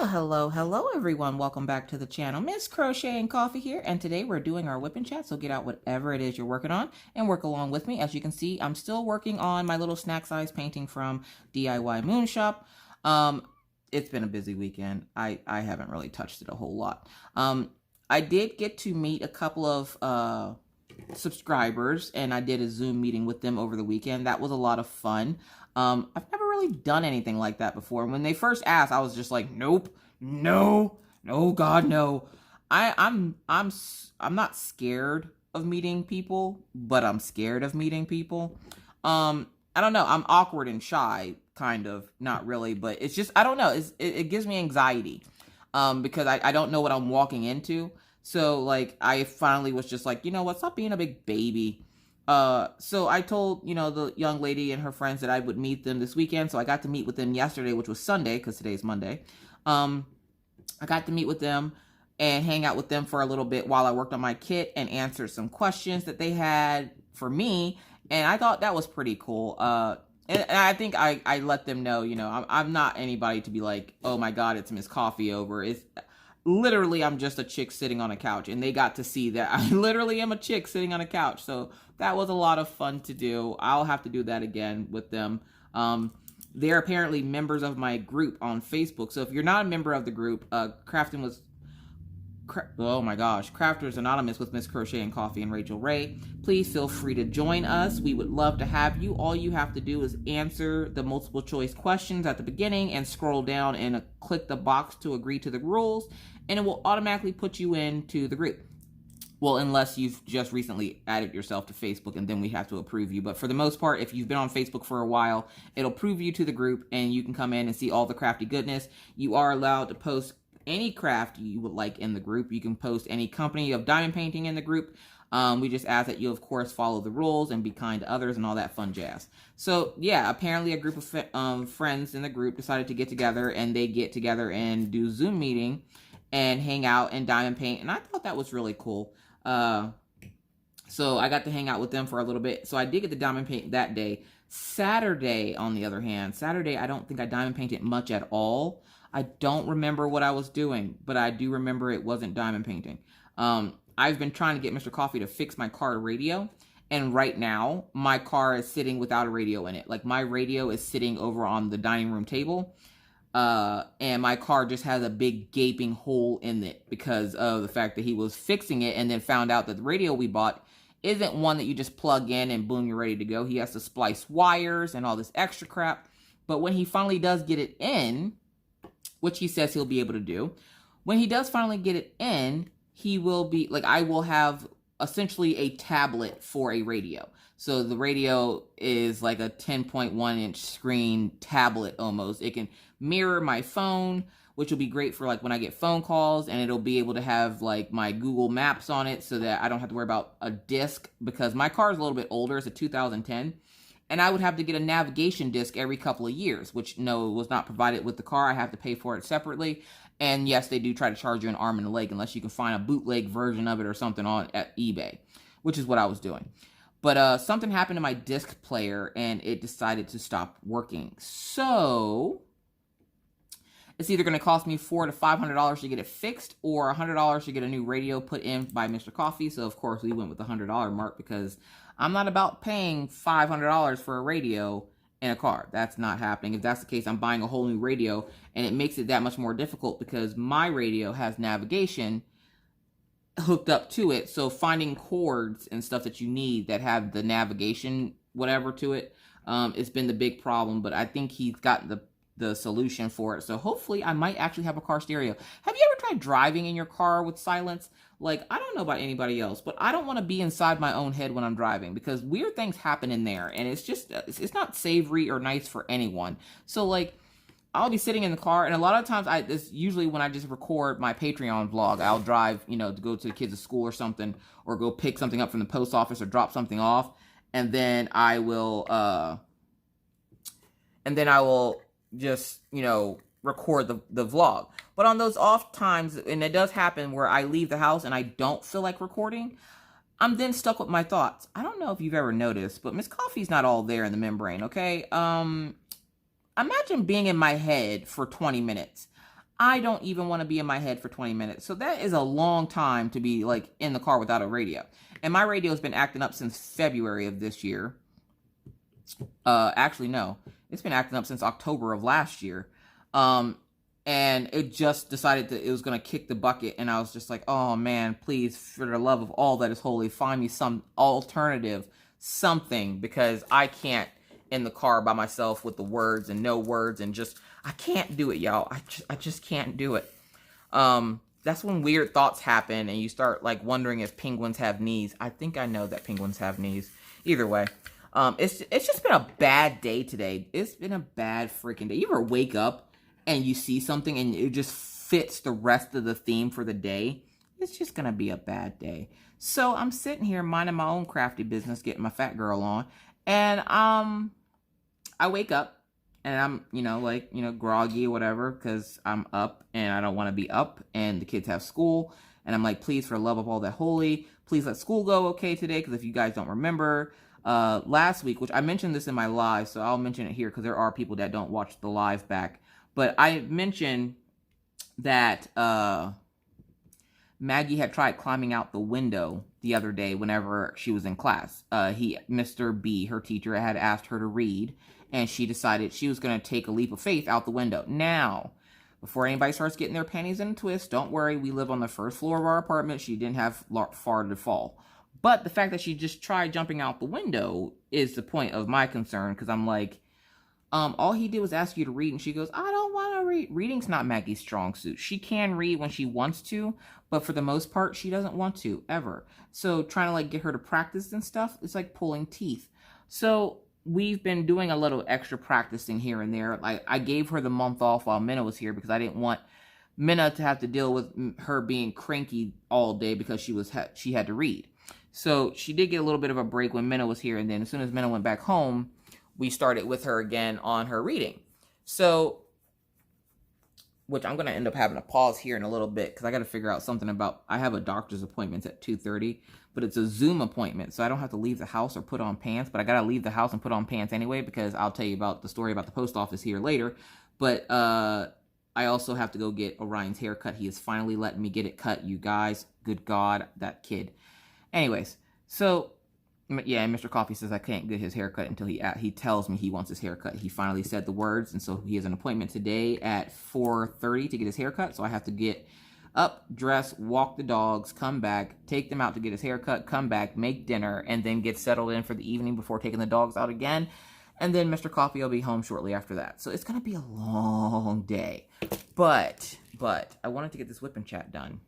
Hello everyone. Welcome back to the channel. Miss Crochet and Coffee here, and today we're doing our Wip N Chat, so get out whatever it is you're working on and work along with me. As you can see, I'm still working on my little snack size painting from DIY Moon Shop. It's been a busy weekend. I haven't really touched it a whole lot. I did get to meet a couple of subscribers, and I did a Zoom meeting with them over the weekend. That was a lot of fun. I've never really done anything like that before. When they first asked, I was just like, nope, no, God, no. I'm not scared of meeting people, but I'm scared of meeting people. I don't know. I'm awkward and shy, kind of, not really, but it's just, I don't know. It gives me anxiety, because I don't know what I'm walking into. So like, I finally was just like, you know what, stop being a big baby. So I told, the young lady and her friends that I would meet them this weekend. So I got to meet with them yesterday, which was Sunday, because today's Monday. I got to meet with them and hang out with them for a little bit while I worked on my kit and answered some questions that they had for me. And I thought that was pretty cool. And I think I let them know, I'm not anybody to be like, oh my God, it's Miss Coffee over. It's literally, I'm just a chick sitting on a couch, and they got to see that I literally am a chick sitting on a couch. So that was a lot of fun to do. I'll have to do that again with them. They're apparently members of my group on Facebook. So if you're not a member of the group, Crafters Anonymous with Miss Crochet and Coffee and Rachel Ray, please feel free to join us. We would love to have you. All you have to do is answer the multiple choice questions at the beginning and scroll down and click the box to agree to the rules, and it will automatically put you into the group. Well, unless you've just recently added yourself to Facebook, and then we have to approve you. But for the most part, if you've been on Facebook for a while, it'll approve you to the group, and you can come in and see all the crafty goodness. You are allowed to post any craft you would like in the group. You can post any company of diamond painting in the group. We just ask that you, of course, follow the rules and be kind to others and all that fun jazz. So, yeah, apparently a group of friends in the group decided to get together, and they get together and do Zoom meeting and hang out and diamond paint, and I thought that was really cool. So I got to hang out with them for a little bit. So I did get the diamond paint that day. Saturday, on the other hand, I don't think I diamond painted much at all. I don't remember what I was doing, but I do remember it wasn't diamond painting. I've been trying to get Mr. Coffee to fix my car radio, and right now my car is sitting without a radio in it. Like, my radio is sitting over on the dining room table, and my car just has a big gaping hole in it because of the fact that he was fixing it and then found out that the radio we bought isn't one that you just plug in and boom, you're ready to go. He has to splice wires and all this extra crap. But when he finally does get it in, which he says he'll be able to do, when he does finally get it in, he will be, like, I will have essentially a tablet for a radio. So the radio is like a 10.1-inch screen tablet almost. It can mirror my phone, which will be great for like when I get phone calls, and it'll be able to have like my Google Maps on it so that I don't have to worry about a disc, because my car is a little bit older. It's a 2010. And I would have to get a navigation disc every couple of years, which no, was not provided with the car. I have to pay for it separately. And yes, they do try to charge you an arm and a leg unless you can find a bootleg version of it or something on at eBay, which is what I was doing. But something happened to my disc player, and it decided to stop working. So it's either going to cost me $400 to $500 to get it fixed, or $100 to get a new radio put in by Mr. Coffee. So of course we went with the $100 mark, because I'm not about paying $500 for a radio in a car. That's not happening. If that's the case, I'm buying a whole new radio, and it makes it that much more difficult because my radio has navigation hooked up to it. So finding cords and stuff that you need that have the navigation whatever to it, it's been the big problem. But I think he's got the solution for it. So hopefully I might actually have a car stereo. Have you ever tried driving in your car with silence? Like, I don't know about anybody else, but I don't want to be inside my own head when I'm driving, because weird things happen in there, and it's just, it's not savory or nice for anyone. So like, I'll be sitting in the car, and a lot of times this usually when I just record my Patreon vlog, I'll drive, to go to the kids at school or something, or go pick something up from the post office or drop something off, and then I will just, record the vlog. But on those off times, and it does happen where I leave the house and I don't feel like recording, I'm then stuck with my thoughts. I don't know if you've ever noticed, but Miss Coffee's not all there in the membrane, okay? Imagine being in my head for 20 minutes. I don't even want to be in my head for 20 minutes. So that is a long time to be like in the car without a radio. And my radio has been acting up since February of this year. Actually, no, it's been acting up since October of last year. And it just decided that it was going to kick the bucket. And I was just like, oh man, please, for the love of all that is holy, find me some alternative, something, because I can't in the car by myself with the words and no words and just, I can't do it, y'all. I just can't do it. That's when weird thoughts happen and you start like wondering if penguins have knees. I think I know that penguins have knees. Either way, it's just been a bad day today. It's been a bad freaking day. You ever wake up and you see something and it just fits the rest of the theme for the day? It's just gonna be a bad day. So I'm sitting here minding my own crafty business, getting my fat girl on, and I wake up and I'm, groggy or whatever because I'm up and I don't want to be up and the kids have school. And I'm like, please, for the love of all that holy, please let school go okay today. Because if you guys don't remember, last week, which I mentioned this in my live, so I'll mention it here because there are people that don't watch the live back. But I mentioned that Maggie had tried climbing out the window the other day whenever she was in class. Mr. B, her teacher, had asked her to read, and she decided she was going to take a leap of faith out the window. Now, before anybody starts getting their panties in a twist, don't worry, we live on the first floor of our apartment. She didn't have far to fall. But the fact that she just tried jumping out the window is the point of my concern, because I'm like, all he did was ask you to read, and she goes, I don't want to read. Reading's not Maggie's strong suit. She can read when she wants to, but for the most part, she doesn't want to, ever. So trying to like get her to practice and stuff, it's like pulling teeth. So we've been doing a little extra practicing here and there. Like I gave her the month off while Minna was here because I didn't want Minna to have to deal with her being cranky all day because she had to read. So she did get a little bit of a break when Minna was here, and then as soon as Minna went back home, we started with her again on her reading. So, which I'm going to end up having to pause here in a little bit because I got to figure out something about, I have a doctor's appointment at 2:30, but it's a Zoom appointment. So I don't have to leave the house or put on pants, but I got to leave the house and put on pants anyway because I'll tell you about the story about the post office here later. But I also have to go get Orion's haircut. He is finally letting me get it cut, you guys. Good God, that kid. Anyways, so yeah, and Mr. Coffee says I can't get his haircut until he tells me he wants his haircut. He finally said the words, and so he has an appointment today at 4:30 to get his haircut. So I have to get up, dress, walk the dogs, come back, take them out to get his haircut, come back, make dinner, and then get settled in for the evening before taking the dogs out again. And then Mr. Coffee will be home shortly after that. So it's going to be a long day. But I wanted to get this Wip N Chat done,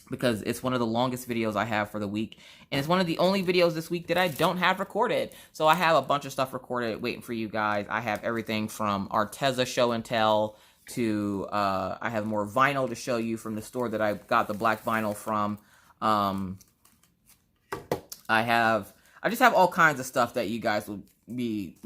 because it's one of the longest videos I have for the week. And it's one of the only videos this week that I don't have recorded. So I have a bunch of stuff recorded waiting for you guys. I have everything from Arteza show and tell to, I have more vinyl to show you from the store that I got the black vinyl from. I just have all kinds of stuff that you guys will be,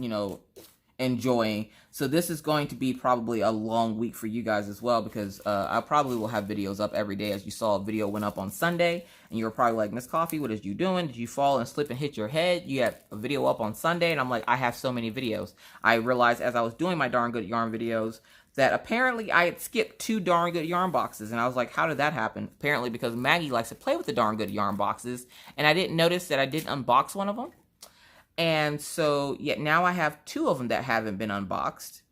enjoying. So this is going to be probably a long week for you guys as well, because I probably will have videos up every day. As you saw, a video went up on Sunday and you were probably like, Miss Coffee, what is you doing? Did you fall and slip and hit your head? You had a video up on Sunday. And I'm like, I have so many videos. I realized as I was doing my darn good yarn videos that apparently I had skipped 2 darn good yarn boxes. And I was like, how did that happen? Apparently because Maggie likes to play with the darn good yarn boxes, and I didn't notice that I didn't unbox one of them. And so, now I have 2 of them that haven't been unboxed.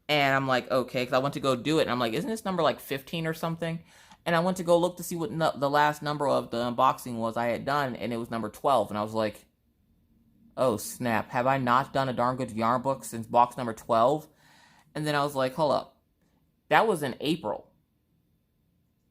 And I'm like, okay, because I went to go do it. And I'm like, isn't this number like 15 or something? And I went to go look to see what the last number of the unboxing was I had done. And it was number 12. And I was like, oh, snap. Have I not done a darn good yarn book since box number 12? And then I was like, hold up. That was in April.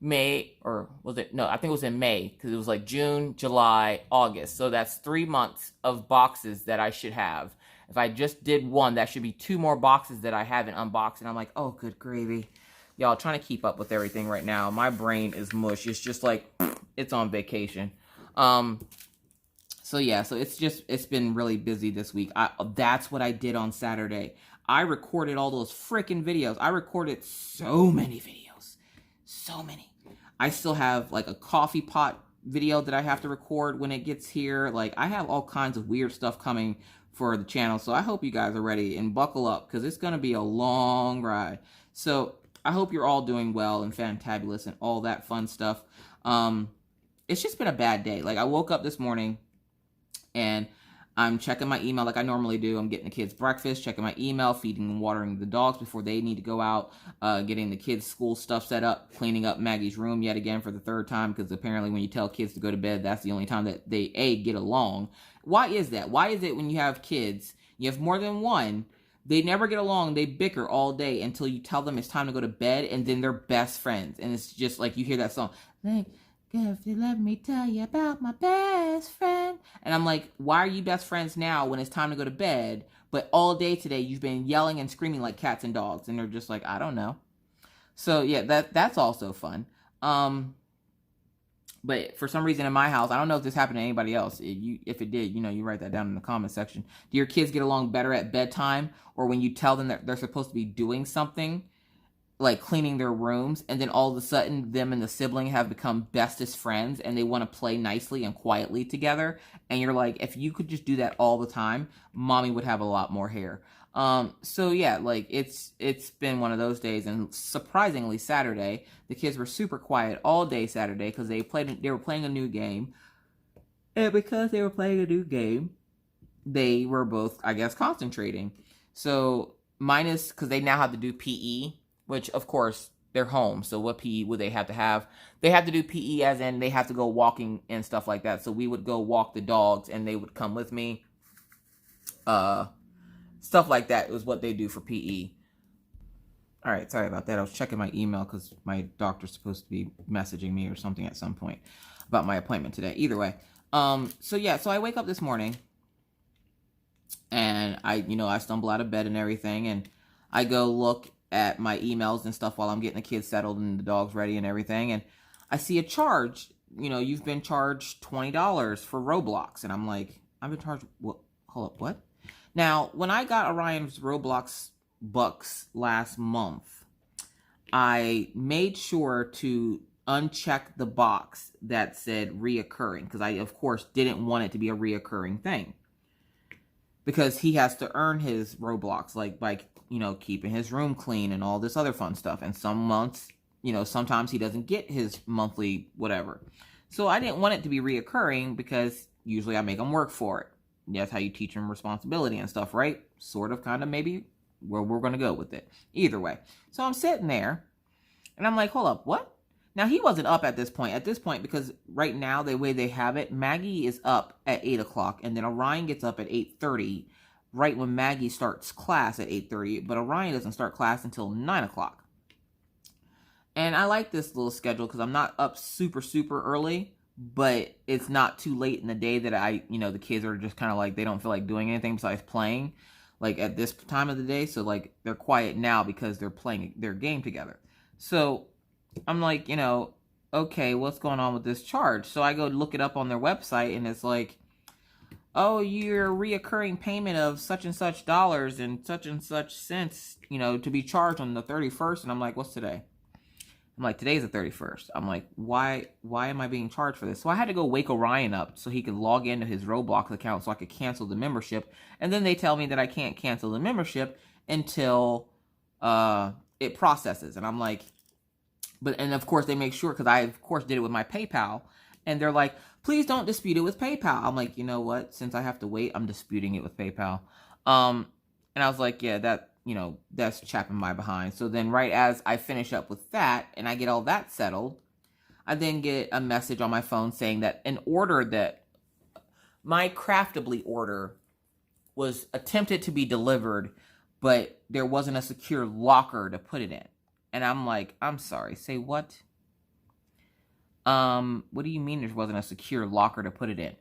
May, or was it? No, I think it was in May, because it was like June, July, August. So that's 3 months of boxes that I should have. If I just did one, that should be 2 more boxes that I haven't unboxed. And I'm like, oh, good gravy. Y'all, trying to keep up with everything right now. My brain is mush. It's just like, it's on vacation. So yeah, so it's been really busy this week. That's what I did on Saturday. I recorded all those freaking videos. I recorded so many videos. So many. I still have like a coffee pot video that I have to record when it gets here. Like, I have all kinds of weird stuff coming for the channel. So I hope you guys are ready and buckle up, because it's going to be a long ride. So I hope you're all doing well and fantabulous and all that fun stuff. It's just been a bad day. Like, I woke up this morning and I'm checking my email like I normally do. I'm getting the kids breakfast, checking my email, feeding and watering the dogs before they need to go out, getting the kids' school stuff set up, cleaning up Maggie's room yet again for the third time, because apparently when you tell kids to go to bed, that's the only time that they, get along. Why is that? Why is it when you have kids, you have more than one, they never get along, they bicker all day until you tell them it's time to go to bed, and then they're best friends. And it's just like you hear that song, like, if you let me tell you about my best friend. And I'm like, why are you best friends now when it's time to go to bed? But all day today, you've been yelling and screaming like cats and dogs. And they're just like, I don't know. So yeah, that's also fun. But for some reason in my house, I don't know if this happened to anybody else. If it did, you write that down in the comment section. Do your kids get along better at bedtime, or when you tell them that they're supposed to be doing something, like cleaning their rooms, and then all of a sudden them and the sibling have become bestest friends and they want to play nicely and quietly together? And you're like, if you could just do that all the time, mommy would have a lot more hair. So yeah, like it's been one of those days. And surprisingly, Saturday, the kids were super quiet all day Saturday because they were playing a new game. And because they were playing a new game, they were both, I guess, concentrating. So minus, because they now have to do PE, which, of course, they're home. So what PE would they have to have? They have to do PE as in they have to go walking and stuff like that. So we would go walk the dogs and they would come with me. Stuff like that was what they do for PE. All right, sorry about that. I was checking my email because my doctor's supposed to be messaging me or something at some point about my appointment today. Either way. So yeah, so I wake up this morning and I stumble out of bed and everything, and I go look at my emails and stuff while I'm getting the kids settled and the dogs ready and everything, and I see a charge. You've been charged $20 for Roblox, and I'm like, I've been charged, what? Hold up, what? Now, when I got Orion's Roblox bucks last month, I made sure to uncheck the box that said reoccurring, because I, of course, didn't want it to be a reoccurring thing, because he has to earn his Roblox, like by keeping his room clean and all this other fun stuff. And some months, sometimes he doesn't get his monthly whatever. So I didn't want it to be reoccurring because usually I make him work for it. That's how you teach him responsibility and stuff, right? Sort of, kind of, maybe where we're going to go with it. Either way. So I'm sitting there and I'm like, hold up, what? Now, he wasn't up at this point. At this point, because right now, the way they have it, Maggie is up at 8 o'clock, and then Orion gets up at 8:30, right when Maggie starts class at 8:30, but Orion doesn't start class until 9 o'clock. And I like this little schedule because I'm not up super, super early, but it's not too late in the day that the kids are just kind of like, they don't feel like doing anything besides playing, like at this time of the day. So like they're quiet now because they're playing their game together. So I'm like, okay, what's going on with this charge? So I go look it up on their website, and it's like, oh, your reoccurring payment of such and such dollars and such cents, to be charged on the 31st. And I'm like, what's today? I'm like, today's the 31st. I'm like, why am I being charged for this? So I had to go wake Orion up so he could log into his Roblox account so I could cancel the membership. And then they tell me that I can't cancel the membership until it processes. And I'm like, and of course they make sure, because I of course did it with my PayPal, and they're like, please don't dispute it with PayPal. I'm like, you know what? Since I have to wait, I'm disputing it with PayPal. And I was like, yeah, that's chapping my behind. So then right as I finish up with that and I get all that settled, I then get a message on my phone saying that an order that my Craftably order was attempted to be delivered, but there wasn't a secure locker to put it in. And I'm like, I'm sorry, say what? What do you mean there wasn't a secure locker to put it in?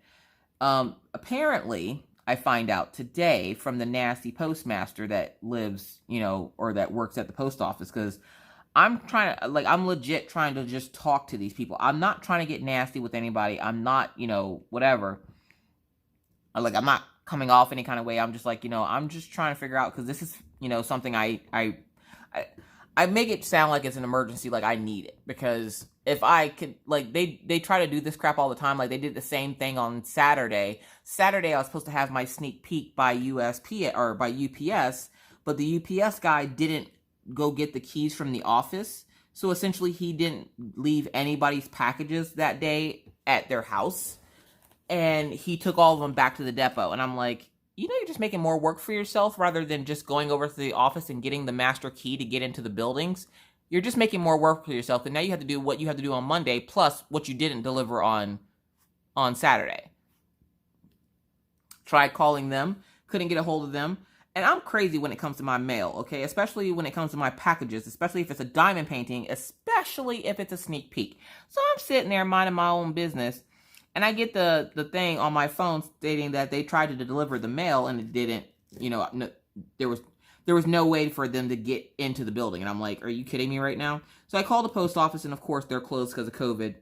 Apparently, I find out today from the nasty postmaster that lives, or that works at the post office, because I'm legit trying to just talk to these people. I'm not trying to get nasty with anybody. I'm not, whatever. I'm not coming off any kind of way. I'm just like, I'm just trying to figure out, because this is, something I make it sound like it's an emergency, like I need it, because if I could, they try to do this crap all the time. Like they did the same thing on Saturday. Saturday I was supposed to have my sneak peek by UPS, but the UPS guy didn't go get the keys from the office. So essentially he didn't leave anybody's packages that day at their house. And he took all of them back to the depot. And I'm like, you know, you're just making more work for yourself rather than just going over to the office and getting the master key to get into the buildings. You're just making more work for yourself. And now you have to do what you have to do on Monday, plus what you didn't deliver on Saturday. Tried calling them, couldn't get a hold of them. And I'm crazy when it comes to my mail, okay? Especially when it comes to my packages, especially if it's a diamond painting, especially if it's a sneak peek. So I'm sitting there minding my own business, and I get the thing on my phone stating that they tried to deliver the mail and it didn't, you know, no, there was no way for them to get into the building. And I'm like, are you kidding me right now? So I called the post office, and of course they're closed because of COVID.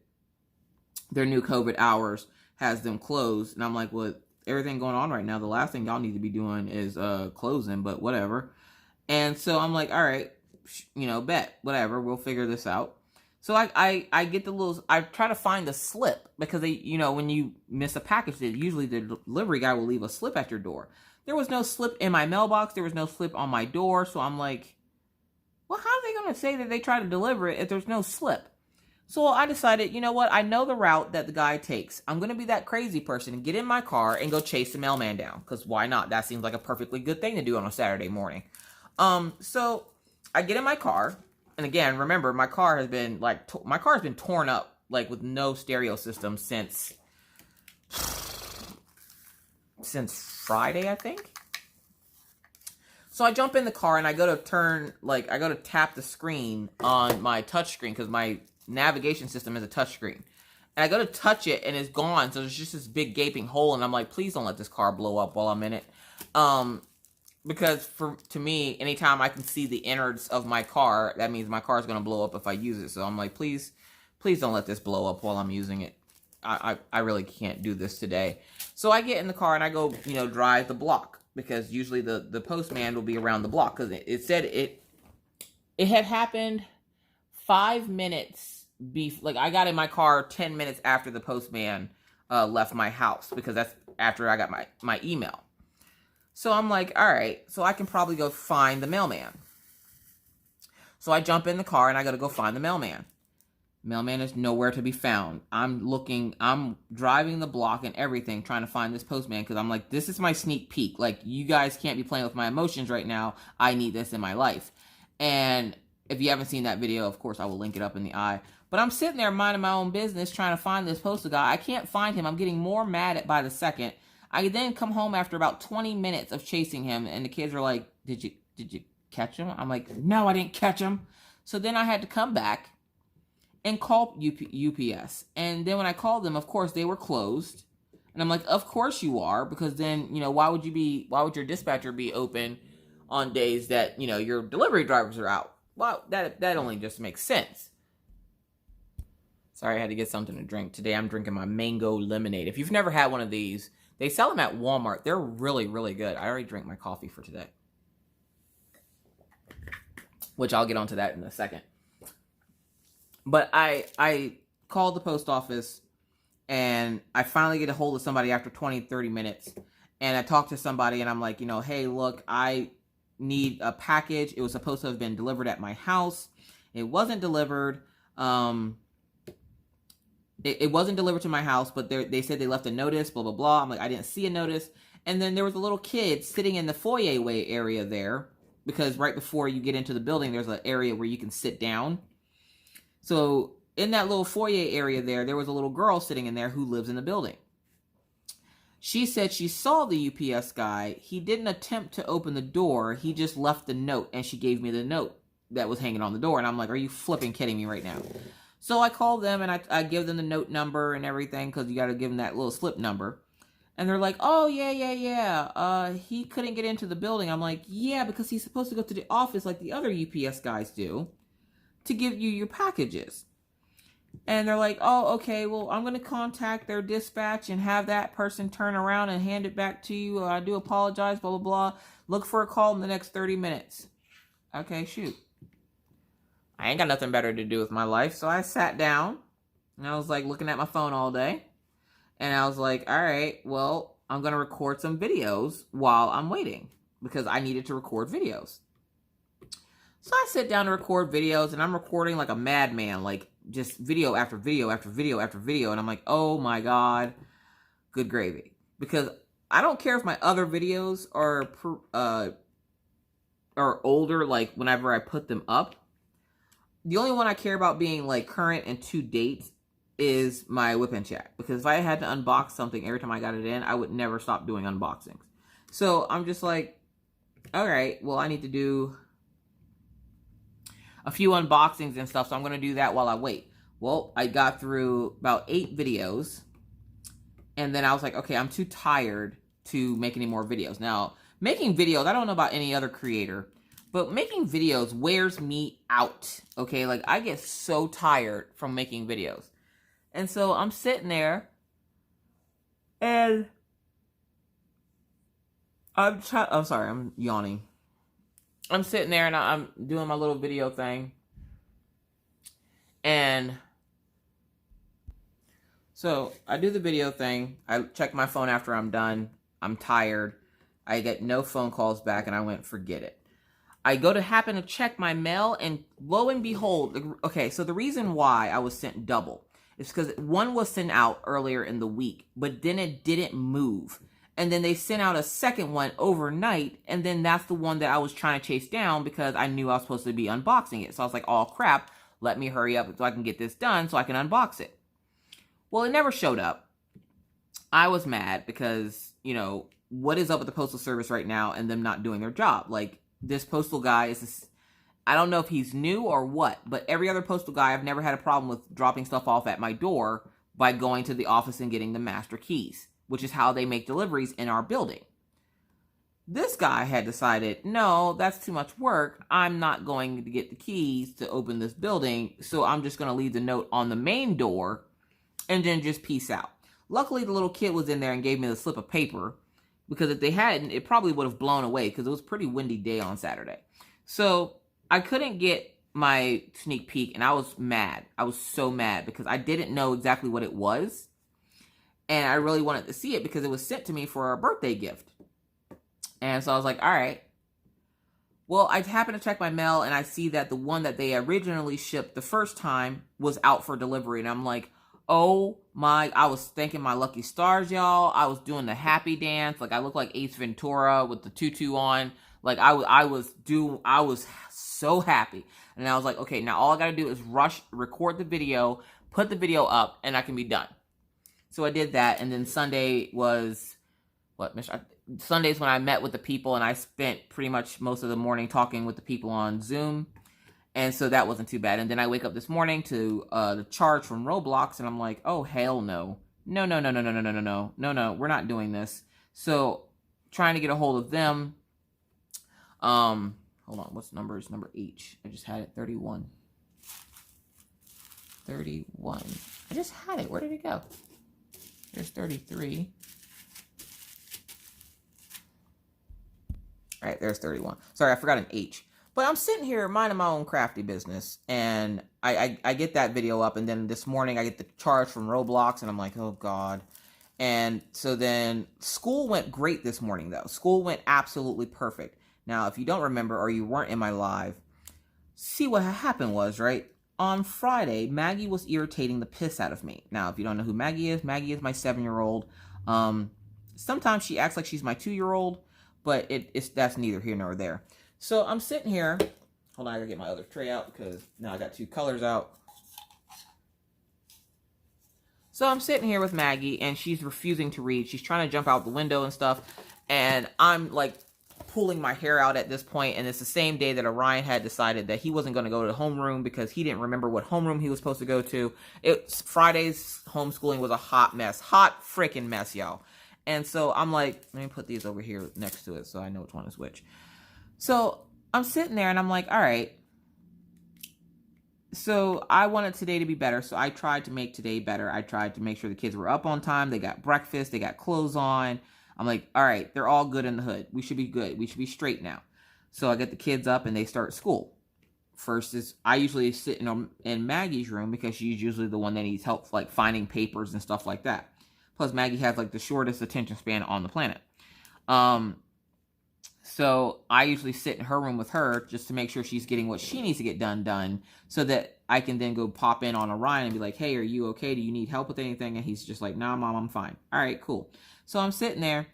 Their new COVID hours has them closed. And I'm like, well, everything going on right now, the last thing y'all need to be doing is closing, but whatever. And so I'm like, all right, you know, bet, whatever, we'll figure this out. So I get the little, I try to find the slip, because they, you know, when you miss a package, usually the delivery guy will leave a slip at your door. There was no slip in my mailbox. There was no slip on my door. So I'm like, well, how are they going to say that they try to deliver it if there's no slip? So I decided, you know what? I know the route that the guy takes. I'm going to be that crazy person and get in my car and go chase the mailman down. Because why not? That seems like a perfectly good thing to do on a Saturday morning. So I get in my car. And again, remember, my car has been torn up, like, with no stereo system since Friday, I think. So I jump in the car and I go to tap the screen on my touch screen, because my navigation system is a touch screen. And I go to touch it and it's gone. So there's just this big gaping hole, and I'm like, please don't let this car blow up while I'm in it. Because to me, anytime I can see the innards of my car, that means my car is going to blow up if I use it. So I'm like, please don't let this blow up while I'm using it. I really can't do this today. So I get in the car and I go, you know, drive the block, because usually the postman will be around the block, because it said it had happened 5 minutes. Like, I got in my car 10 minutes after the postman left my house, because that's after I got my email. So I'm like, all right, so I can probably go find the mailman. So I jump in the car and I got to go find the mailman. Mailman is nowhere to be found. I'm driving the block and everything, trying to find this postman, because I'm like, this is my sneak peek. Like, you guys can't be playing with my emotions right now. I need this in my life. And if you haven't seen that video, of course, I will link it up in the eye. But I'm sitting there minding my own business, trying to find this postal guy. I can't find him. I'm getting more mad by the second. I then come home after about 20 minutes of chasing him, and the kids are like, did you catch him? I'm like, no, I didn't catch him. So then I had to come back and call UPS. And then when I called them, of course, they were closed. And I'm like, of course you are, because then, you know, why would your dispatcher be open on days that, you know, your delivery drivers are out? Well, that only just makes sense. Sorry, I had to get something to drink. Today I'm drinking my mango lemonade. If you've never had one of these, they sell them at Walmart. They're really, really good. I already drank my coffee for today, which I'll get onto that in a second. But I called the post office, and I finally get a hold of somebody after 20, 30 minutes. And I talked to somebody, and I'm like, you know, hey, look, I need a package. It was supposed to have been delivered at my house. It wasn't delivered. It wasn't delivered to my house, but they said they left a notice, blah, blah, blah. I'm like, I didn't see a notice. And then there was a little kid sitting in the foyer area there, because right before you get into the building, there's an area where you can sit down. So in that little foyer area there was a little girl sitting in there who lives in the building. She said she saw the UPS guy. He didn't attempt to open the door. He just left the note, and she gave me the note that was hanging on the door. And I'm like, are you flipping kidding me right now? So I call them, and I give them the note number and everything, because you got to give them that little slip number. And they're like, oh, yeah. He couldn't get into the building. I'm like, yeah, because he's supposed to go to the office like the other UPS guys do to give you your packages. And they're like, oh, okay, well, I'm going to contact their dispatch and have that person turn around and hand it back to you. I do apologize, blah, blah, blah. Look for a call in the next 30 minutes. Okay, shoot. I ain't got nothing better to do with my life. So I sat down, and I was like looking at my phone all day. And I was like, all right, well, I'm going to record some videos while I'm waiting, because I needed to record videos. So I sit down to record videos, and I'm recording like a madman, like just video after video after video after video. And I'm like, oh my God, good gravy. Because I don't care if my other videos are older, like whenever I put them up. The only one I care about being like current and to date is my Wip N Chat. Because if I had to unbox something every time I got it in, I would never stop doing unboxings. So I'm just like, all right, well, I need to do a few unboxings and stuff, so I'm going to do that while I wait. Well, I got through about 8 videos, and then I was like, okay, I'm too tired to make any more videos. Now, making videos, I don't know about any other creator, but making videos wears me out, okay? Like, I get so tired from making videos. And so I'm sitting there, and I'm sorry, I'm yawning. I'm sitting there and I'm doing my little video thing. And so I do the video thing. I check my phone after I'm done. I'm tired. I get no phone calls back, and I went, forget it. I go to happen to check my mail, and lo and behold, okay, so the reason why I was sent double is because one was sent out earlier in the week, but then it didn't move. And then they sent out a second one overnight, and then that's the one that I was trying to chase down because I knew I was supposed to be unboxing it. So I was like, oh crap, let me hurry up so I can get this done so I can unbox it. Well, it never showed up. I was mad because, you know, what is up with the Postal Service right now and them not doing their job? Like, this postal guy is, I don't know if he's new or what, but every other postal guy, I've never had a problem with dropping stuff off at my door by going to the office and getting the master keys, which is how they make deliveries in our building. This guy had decided, no, that's too much work. I'm not going to get the keys to open this building, so I'm just going to leave the note on the main door and then just peace out. Luckily, the little kid was in there and gave me the slip of paper, because if they hadn't, it probably would have blown away because it was a pretty windy day on Saturday. So I couldn't get my sneak peek, and I was mad. I was so mad because I didn't know exactly what it was. And I really wanted to see it because it was sent to me for a birthday gift. And so I was like, all right. Well, I happened to check my mail, and I see that the one that they originally shipped the first time was out for delivery. And I'm like, oh my, I was thanking my lucky stars, y'all. I was doing the happy dance. Like, I looked like Ace Ventura with the tutu on. Like, I was so happy. And I was like, okay, now all I got to do is record the video, put the video up, and I can be done. So I did that, and then Sunday was, Sunday's when I met with the people, and I spent pretty much most of the morning talking with the people on Zoom, and so that wasn't too bad. And then I wake up this morning to the charge from Roblox, and I'm like, oh, hell no. No, we're not doing this. So trying to get a hold of them. Hold on, what's number? It's number H. I just had it, 31. 31. I just had it. Where did it go? There's 33. All right, there's 31. Sorry, I forgot an H. But I'm sitting here minding my own crafty business, and I get that video up, and then this morning I get the charge from Roblox, and I'm like, oh, God. And so then school went great this morning, though. School went absolutely perfect. Now, if you don't remember or you weren't in my live, see what happened was, right? On Friday, Maggie was irritating the piss out of me. Now, if you don't know who Maggie is my 7-year-old. Sometimes she acts like she's my 2-year-old, but that's neither here nor there. So I'm sitting here. Hold on, I gotta get my other tray out because now I got 2 colors out. So I'm sitting here with Maggie, and she's refusing to read. She's trying to jump out the window and stuff, and I'm like pulling my hair out at this point, and it's the same day that Orion had decided that he wasn't going to go to the homeroom because he didn't remember what homeroom he was supposed to go to. Friday's homeschooling was a hot mess. Hot freaking mess, y'all. And so I'm like, let me put these over here next to it so I know which one is which. So I'm sitting there, and I'm like, all right. So I wanted today to be better, so I tried to make today better. I tried to make sure the kids were up on time. They got breakfast. They got clothes on. I'm like, all right, they're all good in the hood. We should be good. We should be straight now. So I get the kids up, and they start school. First is, I usually sit in Maggie's room because she's usually the one that needs help, like finding papers and stuff like that. Plus, Maggie has like the shortest attention span on the planet. So I usually sit in her room with her just to make sure she's getting what she needs to get done, so that I can then go pop in on Orion and be like, hey, are you okay? Do you need help with anything? And he's just like, nah, Mom, I'm fine. All right, cool. So I'm sitting there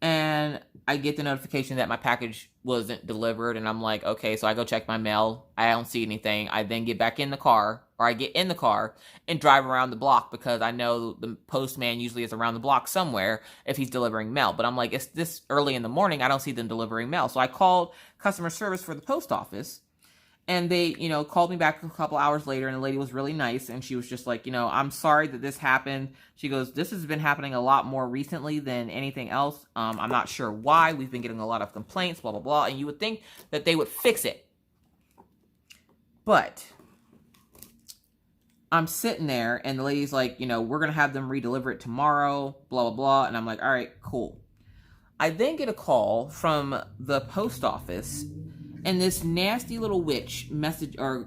and I get the notification that my package wasn't delivered. And I'm like, okay, so I go check my mail. I don't see anything. I then get back in the car, or I get in the car and drive around the block, because I know the postman usually is around the block somewhere if he's delivering mail. But I'm like, it's this early in the morning, I don't see them delivering mail. So I called customer service for the post office, and they, called me back a couple hours later, and the lady was really nice, and she was just like, I'm sorry that this happened. She goes, this has been happening a lot more recently than anything else. I'm not sure why. We've been getting a lot of complaints, blah, blah, blah. And you would think that they would fix it. But I'm sitting there, and the lady's like, we're going to have them redeliver it tomorrow, blah, blah, blah. And I'm like, all right, cool. I then get a call from the post office, and this nasty little witch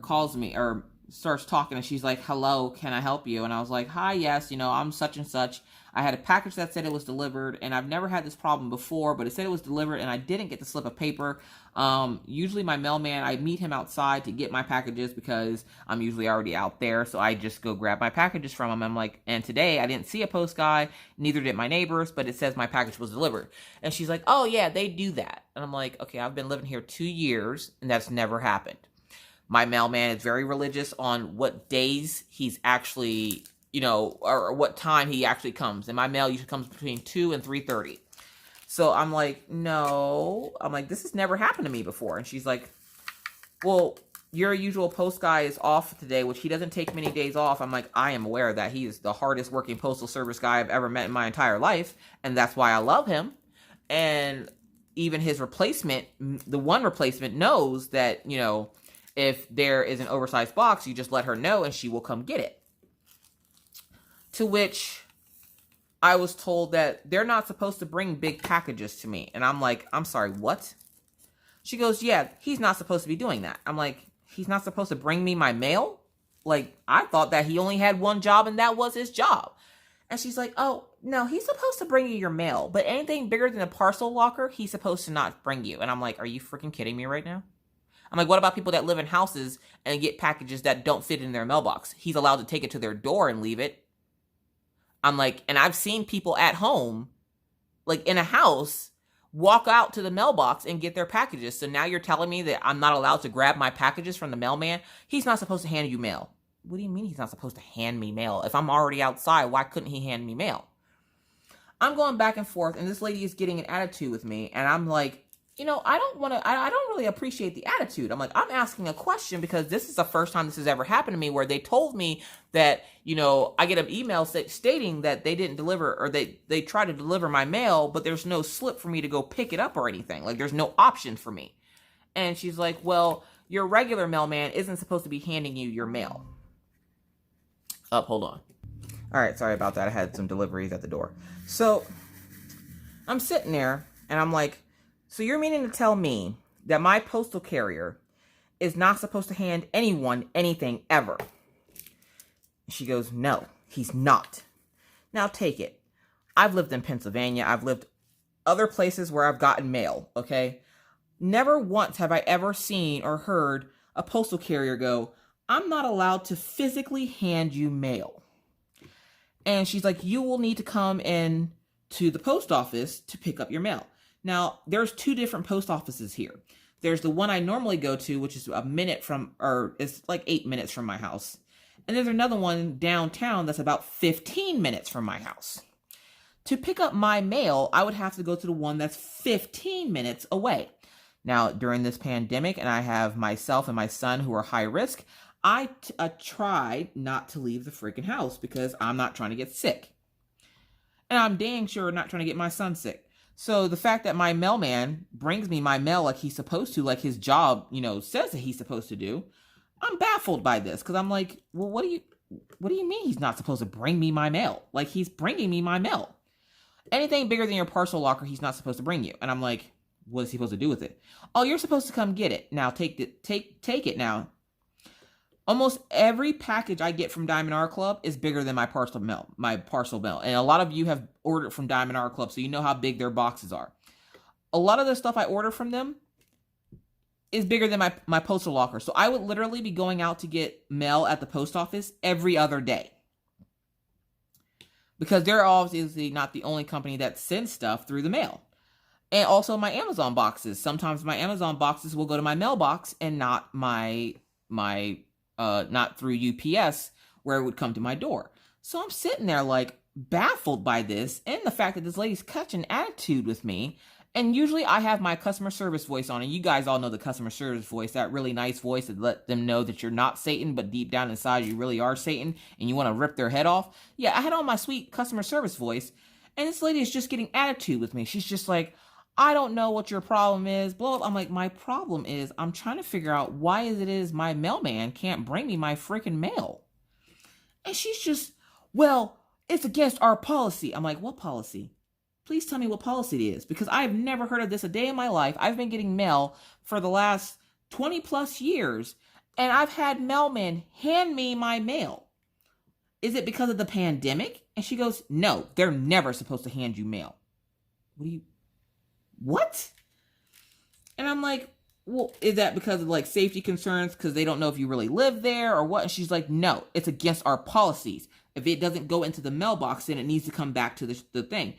calls me, or starts talking, and she's like, hello, can I help you? And I was like, hi, yes, I'm such and such. I had a package that said it was delivered, and I've never had this problem before, but it said it was delivered, and I didn't get the slip of paper. Usually my mailman, I meet him outside to get my packages, because I'm usually already out there, so I just go grab my packages from him. I'm like, and today I didn't see a post guy, neither did my neighbors, but it says my package was delivered. And she's like, oh yeah, they do that. And I'm like, okay, I've been living here 2 years, and that's never happened. My mailman is very religious on what days he's actually, or what time he actually comes. And my mail usually comes between 2 and 3:30. So I'm like, no. I'm like, this has never happened to me before. And she's like, well, your usual post guy is off today, which he doesn't take many days off. I'm like, I am aware of that. He is the hardest working postal service guy I've ever met in my entire life. And that's why I love him. And even his replacement, the one replacement, knows that, if there is an oversized box, you just let her know and she will come get it. To which I was told that they're not supposed to bring big packages to me. And I'm like, I'm sorry, what? She goes, yeah, he's not supposed to be doing that. I'm like, he's not supposed to bring me my mail? Like, I thought that he only had one job and that was his job. And she's like, oh, no, he's supposed to bring you your mail. But anything bigger than a parcel locker, he's supposed to not bring you. And I'm like, are you freaking kidding me right now? I'm like, what about people that live in houses and get packages that don't fit in their mailbox? He's allowed to take it to their door and leave it. I'm like, and I've seen people at home, like in a house, walk out to the mailbox and get their packages. So now you're telling me that I'm not allowed to grab my packages from the mailman? He's not supposed to hand you mail. What do you mean he's not supposed to hand me mail? If I'm already outside, why couldn't he hand me mail? I'm going back and forth, and this lady is getting an attitude with me, and I'm like, I don't really appreciate the attitude. I'm like, I'm asking a question because this is the first time this has ever happened to me, where they told me that, I get an email stating that they didn't deliver, or they tried to deliver my mail, but there's no slip for me to go pick it up or anything. Like, there's no option for me. And she's like, well, your regular mailman isn't supposed to be handing you your mail. Hold on. All right, sorry about that. I had some deliveries at the door. So I'm sitting there, and I'm like, so you're meaning to tell me that my postal carrier is not supposed to hand anyone anything ever? She goes, no, he's not. Now take it. I've lived in Pennsylvania. I've lived other places where I've gotten mail, okay? Never once have I ever seen or heard a postal carrier go, I'm not allowed to physically hand you mail. And she's like, you will need to come in to the post office to pick up your mail. Now, there's 2 different post offices here. There's the one I normally go to, which is it's like 8 minutes from my house. And there's another one downtown that's about 15 minutes from my house. To pick up my mail, I would have to go to the one that's 15 minutes away. Now, during this pandemic, and I have myself and my son who are high risk, I tried not to leave the freaking house because I'm not trying to get sick. And I'm dang sure not trying to get my son sick. So the fact that my mailman brings me my mail like he's supposed to, like his job, says that he's supposed to do, I'm baffled by this, because I'm like, well, what do you mean he's not supposed to bring me my mail? Like, he's bringing me my mail. Anything bigger than your parcel locker, he's not supposed to bring you. And I'm like, what is he supposed to do with it? Oh, you're supposed to come get it. Now take it now. Almost every package I get from Diamond R Club is bigger than my parcel mail. And a lot of you have ordered from Diamond R Club, so you know how big their boxes are. a lot of the stuff I order from them is bigger than my postal locker. So I would literally be going out to get mail at the post office every other day. Because they're obviously not the only company that sends stuff through the mail. And also my Amazon boxes. Sometimes my Amazon boxes will go to my mailbox and not not through UPS where it would come to my door. So I'm sitting there like baffled by this and the fact that this lady's catching attitude with me. And usually I have my customer service voice on, and you guys all know the customer service voice, that really nice voice that let them know that you're not Satan, but deep down inside you really are Satan, and you want to rip their head off. Yeah, I had on my sweet customer service voice, and this lady is just getting attitude with me. She's just like, I don't know what your problem is, blah, blah. I'm like, my problem is I'm trying to figure out why it is my mailman can't bring me my freaking mail. And she's just, well, it's against our policy. I'm like, what policy? Please tell me what policy it is, because I've never heard of this a day in my life. I've been getting mail for the last 20 plus years, and I've had mailmen hand me my mail. Is it because of the pandemic? And she goes, no, they're never supposed to hand you mail. What? And I'm like, well, is that because of like safety concerns, because they don't know if you really live there or what? And she's like, no, it's against our policies. If it doesn't go into the mailbox, then it needs to come back to the thing.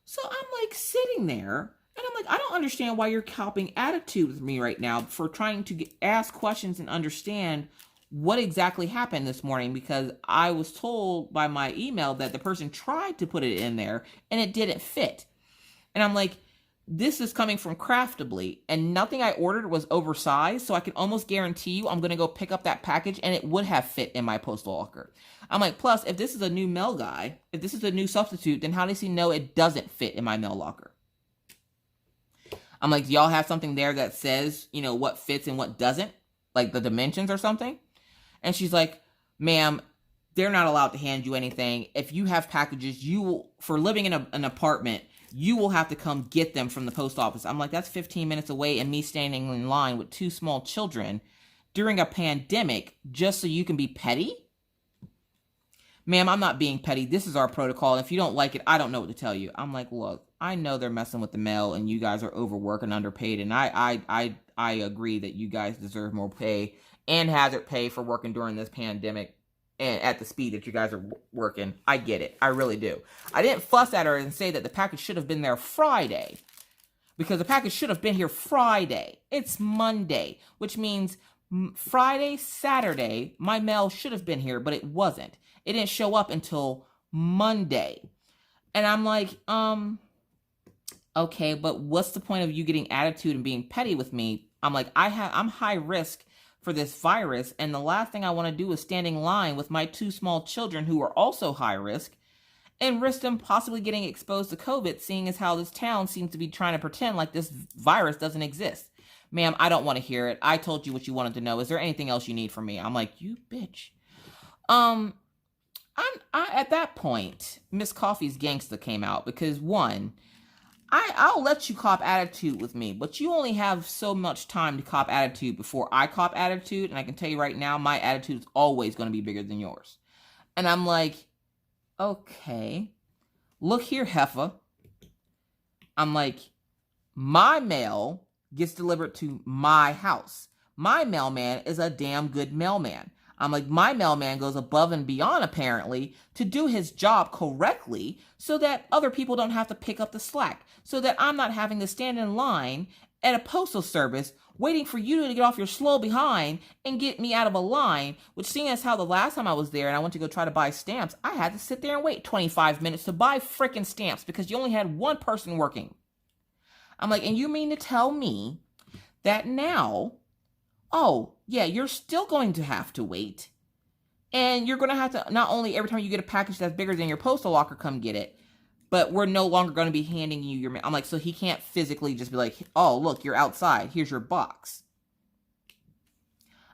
So I'm like sitting there and I'm like, I don't understand why you're copping attitude with me right now for trying to ask questions and understand what exactly happened this morning, because I was told by my email that the person tried to put it in there and it didn't fit. And I'm like, this is coming from Craftably and nothing I ordered was oversized. So I can almost guarantee you I'm going to go pick up that package and it would have fit in my postal locker. I'm like, plus, if this is a new mail guy, if this is a new substitute, then how does he know it doesn't fit in my mail locker? I'm like, do y'all have something there that says, you know, what fits and what doesn't? Like the dimensions or something? And she's like, ma'am, they're not allowed to hand you anything. If you have packages, you will, for living in an apartment, you will have to come get them from the post office. I'm like, that's 15 minutes away and me standing in line with 2 small children during a pandemic just so you can be petty? Ma'am, I'm not being petty. This is our protocol. If you don't like it, I don't know what to tell you. I'm like, look, I know they're messing with the mail and you guys are overworked and underpaid. And I agree that you guys deserve more pay and hazard pay for working during this pandemic and at the speed that you guys are working. I get it. I really do. I didn't fuss at her and say that the package should have been there Friday, because the package should have been here Friday. It's Monday, which means Friday, Saturday, my mail should have been here, but it wasn't. It didn't show up until Monday. And I'm like, okay, but what's the point of you getting attitude and being petty with me? I'm like, I'm high risk for this virus, and the last thing I want to do is stand in line with my 2 small children who are also high risk and risk them possibly getting exposed to COVID, seeing as how this town seems to be trying to pretend like this virus doesn't exist. Ma'am, I don't want to hear it. I told you what you wanted to know. Is there anything else you need from me? I'm like, you bitch. At that point, Miss Coffee's gangsta came out, because one, I'll let you cop attitude with me, but you only have so much time to cop attitude before I cop attitude, and I can tell you right now, my attitude is always going to be bigger than yours. And I'm like, okay, look here, heifer. I'm like, my mail gets delivered to my house. My mailman is a damn good mailman. I'm like, my mailman goes above and beyond, apparently, to do his job correctly so that other people don't have to pick up the slack, so that I'm not having to stand in line at a postal service waiting for you to get off your slow behind and get me out of a line, which, seeing as how the last time I was there and I went to go try to buy stamps, I had to sit there and wait 25 minutes to buy frickin' stamps because you only had one person working. I'm like, and you mean to tell me that now, oh, yeah, you're still going to have to wait. And you're going to have to, not only every time you get a package that's bigger than your postal locker, come get it, but we're no longer going to be handing you your mail. I'm like, so he can't physically just be like, oh, look, you're outside. Here's your box.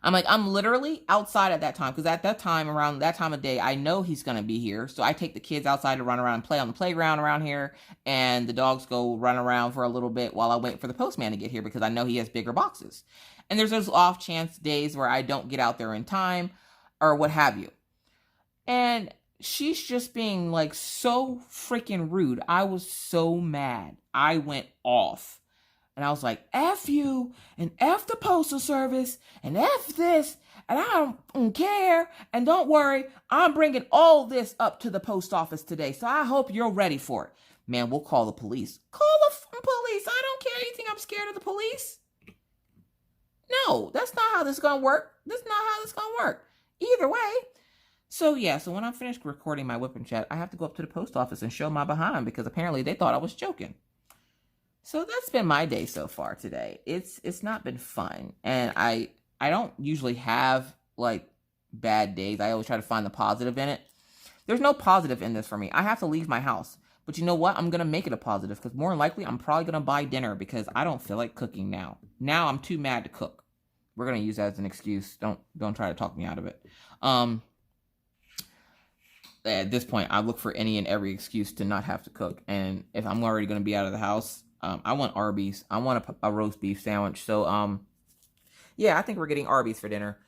I'm like, I'm literally outside at that time, because at that time, around that time of day, I know he's going to be here. So I take the kids outside to run around and play on the playground around here, and the dogs go run around for a little bit while I wait for the postman to get here, because I know he has bigger boxes. And there's those off chance days where I don't get out there in time or what have you. And she's just being like so freaking rude. I was so mad. I went off. And I was like, F you, and F the Postal Service, and F this, and I don't care. And don't worry, I'm bringing all this up to the post office today, so I hope you're ready for it. Man, we'll call the police. Call the police. I don't care. You think I'm scared of the police? No, that's not how this is going to work. That's not how this is going to work. Either way. So yeah, so when I'm finished recording my Wip N Chat, I have to go up to the post office and show my behind because apparently they thought I was joking. So that's been my day so far today. It's not been fun. And I don't usually have like bad days. I always try to find the positive in it. There's no positive in this for me. I have to leave my house. But you know what? I'm going to make it a positive because more than likely I'm probably going to buy dinner because I don't feel like cooking now. Now I'm too mad to cook. We're going to use that as an excuse. Don't try to talk me out of it. At this point, I look for any and every excuse to not have to cook. And if I'm already going to be out of the house, I want Arby's. I want a roast beef sandwich. So, yeah, I think we're getting Arby's for dinner.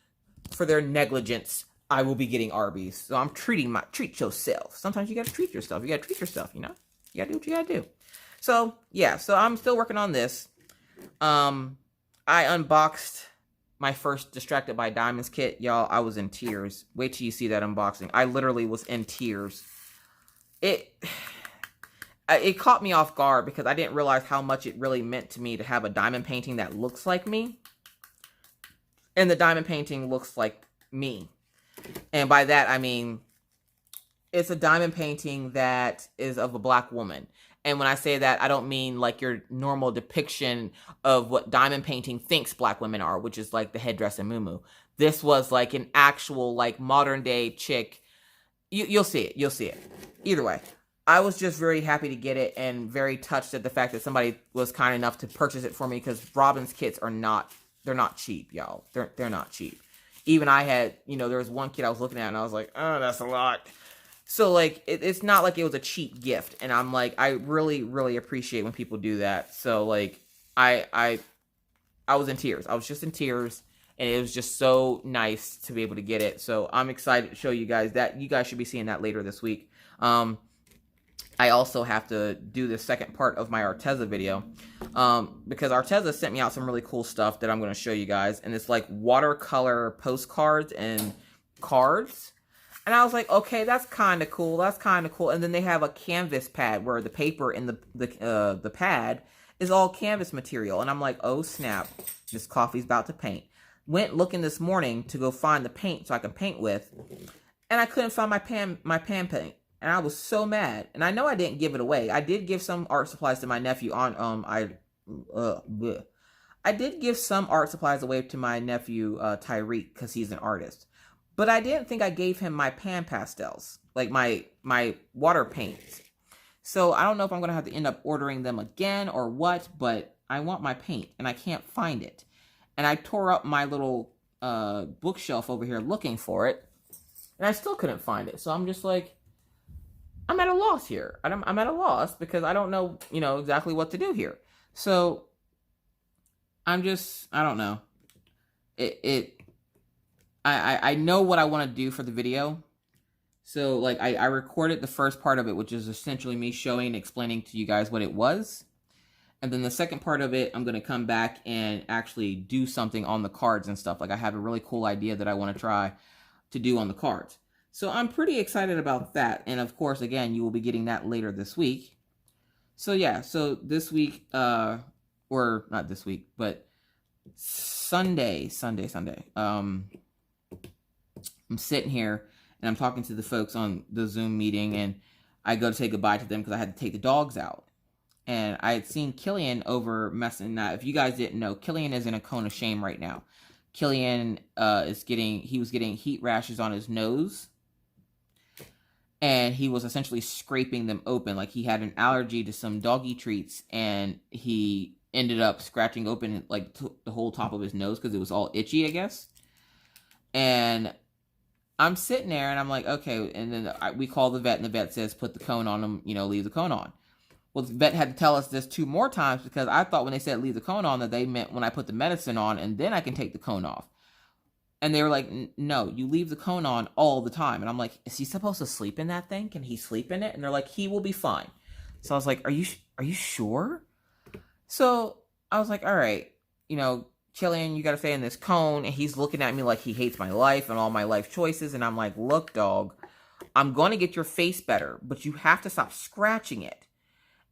For their negligence, I will be getting Arby's. So I'm treat yourself. Sometimes you got to treat yourself. You got to treat yourself, you know? You got to do what you got to do. So, yeah, so I'm still working on this. I unboxed my first Distracted by Diamonds kit. Y'all, I was in tears. Wait till you see that unboxing. I literally was in tears. It caught me off guard because I didn't realize how much it really meant to me to have a diamond painting that looks like me. And the diamond painting looks like me. And by that, I mean, it's a diamond painting that is of a black woman. And when I say that, I don't mean like your normal depiction of what diamond painting thinks black women are, which is like the headdress and muumuu. This was like an actual like modern day chick. You'll see it. You'll see it. Either way, I was just very happy to get it and very touched at the fact that somebody was kind enough to purchase it for me because Robin's kits are not, they're not cheap, y'all. They're not cheap. Even I had, you know, there was one kit I was looking at and I was like, oh, that's a lot. So, like, it's not like it was a cheap gift. And I'm like, I really, really appreciate when people do that. So, like, I was in tears. I was just in tears. And it was just so nice to be able to get it. So, I'm excited to show you guys that. You guys should be seeing that later this week. I also have to do the second part of my Arteza video. Because Arteza sent me out some really cool stuff that I'm going to show you guys. And it's like watercolor postcards and cards. And I was like, okay, that's kind of cool. That's kind of cool. And then they have a canvas pad where the paper in the pad is all canvas material. And I'm like, oh, snap. This coffee's about to paint. Went looking this morning to go find the paint so I can paint with. And I couldn't find my pan paint. And I was so mad. And I know I didn't give it away. I did give some art supplies to my nephew on, I did give some art supplies away to my nephew, Tyreek, because he's an artist. But I didn't think I gave him my pan pastels, like my water paints. So I don't know if I'm going to have to end up ordering them again or what, but I want my paint and I can't find it. And I tore up my little bookshelf over here looking for it. And I still couldn't find it. So I'm just like, I'm at a loss here. I'm at a loss because I don't know, you know, exactly what to do here. So I don't know. I know what I want to do for the video. So, like, I recorded the first part of it, which is essentially me showing and explaining to you guys what it was. And then the second part of it, I'm going to come back and actually do something on the cards and stuff. Like, I have a really cool idea that I want to try to do on the cards. So, I'm pretty excited about that. And, of course, again, you will be getting that later this week. So, yeah. So, this week, or not this week, but Sunday. I'm sitting here and I'm talking to the folks on the Zoom meeting and I go to say goodbye to them because I had to take the dogs out. And I had seen Killian over messing. Now, if you guys didn't know, Killian is in a cone of shame right now. Killian was getting heat rashes on his nose. And he was essentially scraping them open. Like he had an allergy to some doggy treats and he ended up scratching open like the whole top of his nose because it was all itchy, I guess. And I'm sitting there and I'm like, okay. And then we call the vet and the vet says, put the cone on him, you know, leave the cone on. Well, the vet had to tell us this 2 more times because I thought when they said leave the cone on that they meant when I put the medicine on and then I can take the cone off. And they were like, no, you leave the cone on all the time. And I'm like, is he supposed to sleep in that thing? Can he sleep in it? And they're like, he will be fine. So I was like, are you sure? So I was like, all right, you know, Killian, you got to stay in this cone. And he's looking at me like he hates my life and all my life choices. And I'm like, look, dog, I'm going to get your face better, but you have to stop scratching it.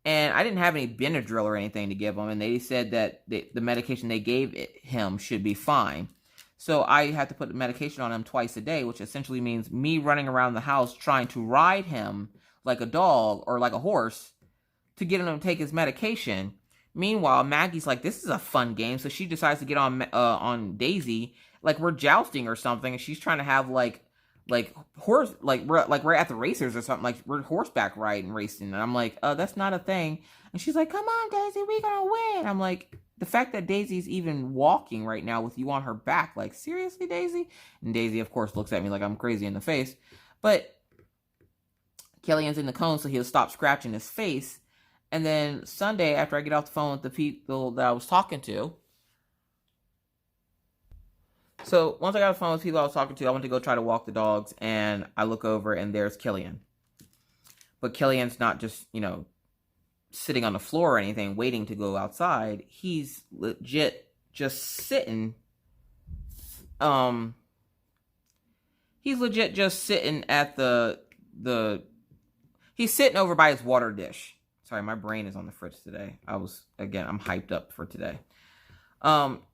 And I didn't have any Benadryl or anything to give him. And they said that the medication they gave him should be fine. So I had to put the medication on him twice a day, which essentially means me running around the house trying to ride him like a dog or like a horse to get him to take his medication. Meanwhile, Maggie's like, this is a fun game. So she decides to get on Daisy, like we're jousting or something. And she's trying to have like horse, like we're at the racers or something, like we're horseback riding racing. And I'm like, that's not a thing. And she's like, come on, Daisy, we're gonna win. I'm like, the fact that Daisy's even walking right now with you on her back, like, seriously, Daisy? And Daisy, of course, looks at me like I'm crazy in the face. But Killian's in the cone, so he'll stop scratching his face. And then Sunday, after I get off the phone with the people that I was talking to, so once I got off the phone with people I was talking to, I went to go try to walk the dogs, and I look over, and there's Killian. But Killian's not just, you know, sitting on the floor or anything, waiting to go outside. He's legit just sitting. He's legit just sitting at he's sitting over by his water dish. Sorry, my brain is on the fritz today. I'm hyped up for today.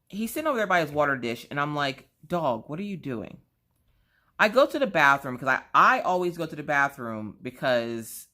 He's sitting over there by his water dish, and I'm like, dog, what are you doing? I go to the bathroom, because I always go to the bathroom because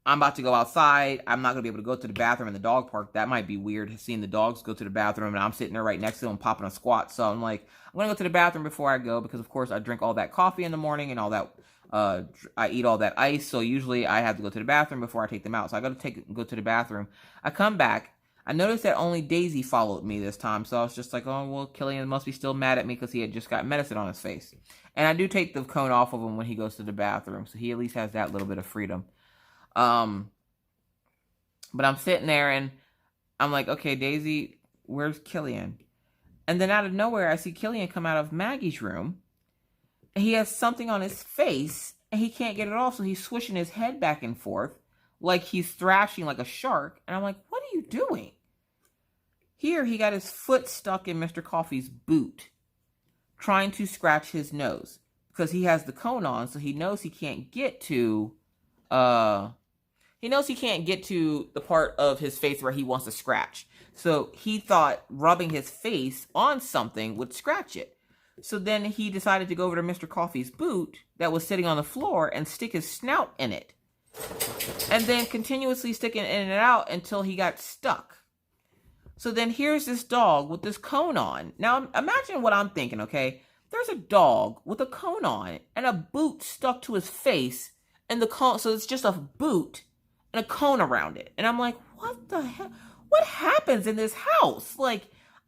I'm about to go outside. I'm not going to be able to go to the bathroom in the dog park. That might be weird, seeing the dogs go to the bathroom, and I'm sitting there right next to them popping a squat. So I'm like, I'm going to go to the bathroom before I go, because, of course, I drink all that coffee in the morning and all that. I eat all that ice, so usually I have to go to the bathroom before I take them out. So I go to the bathroom. I come back. I noticed that only Daisy followed me this time, so I was just like, oh, well, Killian must be still mad at me because he had just got medicine on his face. And I do take the cone off of him when he goes to the bathroom, so he at least has that little bit of freedom. But I'm sitting there, and I'm like, okay, Daisy, where's Killian? And then out of nowhere, I see Killian come out of Maggie's room, and he has something on his face, and he can't get it off, so he's swishing his head back and forth like he's thrashing like a shark. And I'm like, what are you doing? Here, he got his foot stuck in Mr. Coffee's boot, trying to scratch his nose, because he has the cone on, so he knows he can't get to, the part of his face where he wants to scratch. So he thought rubbing his face on something would scratch it. So then he decided to go over to Mr. Coffee's boot that was sitting on the floor and stick his snout in it. And then continuously sticking it in and out until he got stuck. So then here's this dog with this cone on. Now imagine what I'm thinking, okay? There's a dog with a cone on and a boot stuck to his face, and the cone, so it's just a boot and a cone around it. And I'm like, what the hell? What happens in this house? Like,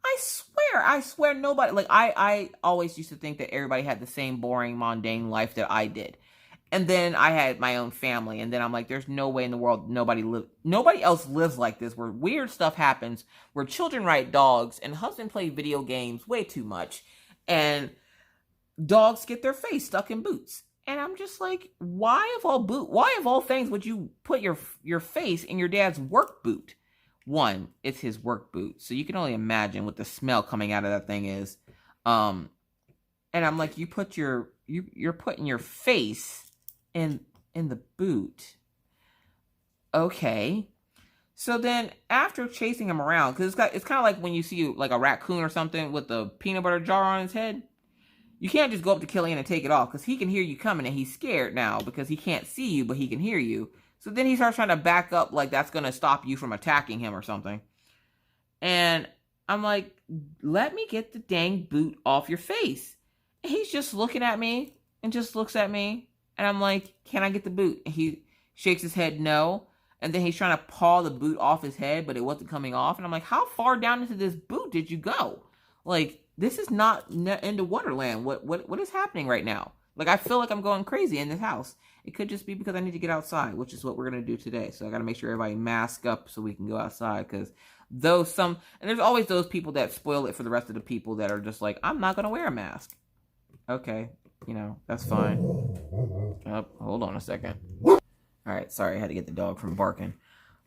I swear nobody, like, I always used to think that everybody had the same boring, mundane life that I did. And then I had my own family, and then I'm like, there's no way in the world nobody else lives like this, where weird stuff happens, where children ride dogs, and husband play video games way too much, and dogs get their face stuck in boots. And I'm just like, why of all things would you put your face in your dad's work boot? One, it's his work boot, so you can only imagine what the smell coming out of that thing is. And I'm like, you're putting your face in the boot. Okay. So then after chasing him around, because it's kind of like when you see like a raccoon or something with a peanut butter jar on his head. You can't just go up to Killian and take it off, because he can hear you coming, and he's scared now because he can't see you, but he can hear you. So then he starts trying to back up like that's going to stop you from attacking him or something. And I'm like, let me get the dang boot off your face. And he's just looking at me and just looks at me. And I'm like, can I get the boot? And he shakes his head no. And then he's trying to paw the boot off his head, but it wasn't coming off. And I'm like, how far down into this boot did you go? Like, this is not into Wonderland. What is happening right now? Like, I feel like I'm going crazy in this house. It could just be because I need to get outside, which is what we're going to do today. So I got to make sure everybody mask up so we can go outside, because and there's always those people that spoil it for the rest of the people that are just like, I'm not going to wear a mask. Okay. That's fine. Oh, hold on a second. All right. Sorry. I had to get the dog from barking.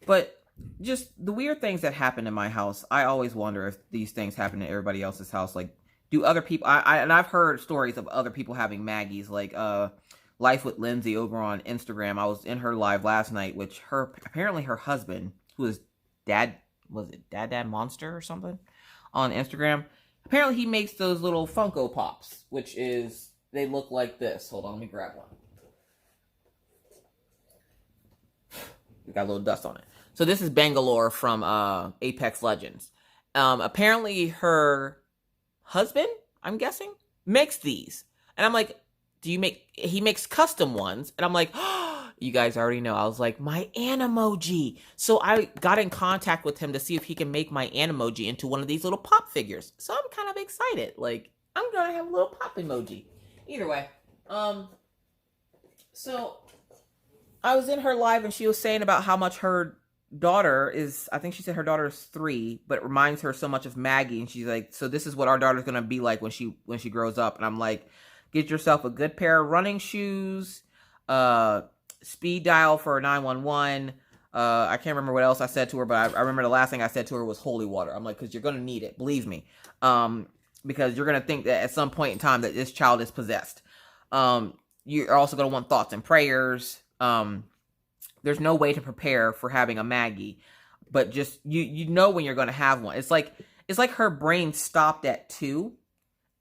But just the weird things that happen in my house. I always wonder if these things happen in everybody else's house. Like, do other people, and I've heard stories of other people having Maggies, like, Life with Lindsay over on Instagram. I was in her live last night, which apparently her husband, who is was it Dad Monster or something on Instagram? Apparently he makes those little Funko Pops, which is, they look like this. Hold on, let me grab one. We got a little dust on it. So this is Bangalore from Apex Legends. Apparently her husband, I'm guessing, makes these. And I'm like, he makes custom ones. And I'm like, oh, you guys already know. I was like, my Animoji. So I got in contact with him to see if he can make my Animoji into one of these little pop figures. So I'm kind of excited. Like, I'm going to have a little pop emoji. Either way. So I was in her live and she was saying about how much her daughter is, I think she said her daughter is 3, but it reminds her so much of Maggie. And she's like, so this is what our daughter's going to be like when she grows up. And I'm like, get yourself a good pair of running shoes, speed dial for 911. I can't remember what else I said to her, but I remember the last thing I said to her was holy water. I'm like, because you're going to need it. Believe me. Because you're going to think that at some point in time that this child is possessed. You're also going to want thoughts and prayers. There's no way to prepare for having a Maggie, but just, you know when you're going to have one. It's like her brain stopped at 2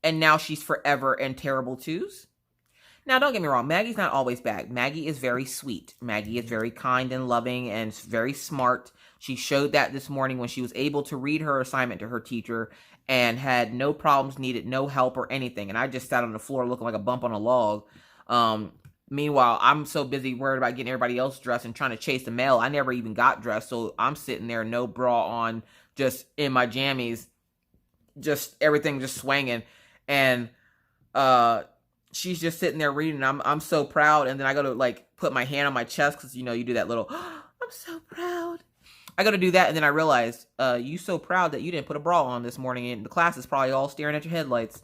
and now she's forever in terrible 2s. Now, don't get me wrong. Maggie's not always bad. Maggie is very sweet. Maggie is very kind and loving and very smart. She showed that this morning when she was able to read her assignment to her teacher and had no problems, needed no help or anything. And I just sat on the floor looking like a bump on a log. Meanwhile, I'm so busy worried about getting everybody else dressed and trying to chase the mail. I never even got dressed. So I'm sitting there, no bra on, just in my jammies, just everything just swinging. And, she's just sitting there reading. I'm so proud. And then I go to like put my hand on my chest. Cause you know, you do that little, oh, I'm so proud. I go to do that. And then I realized, you so proud that you didn't put a bra on this morning and the class is probably all staring at your headlights.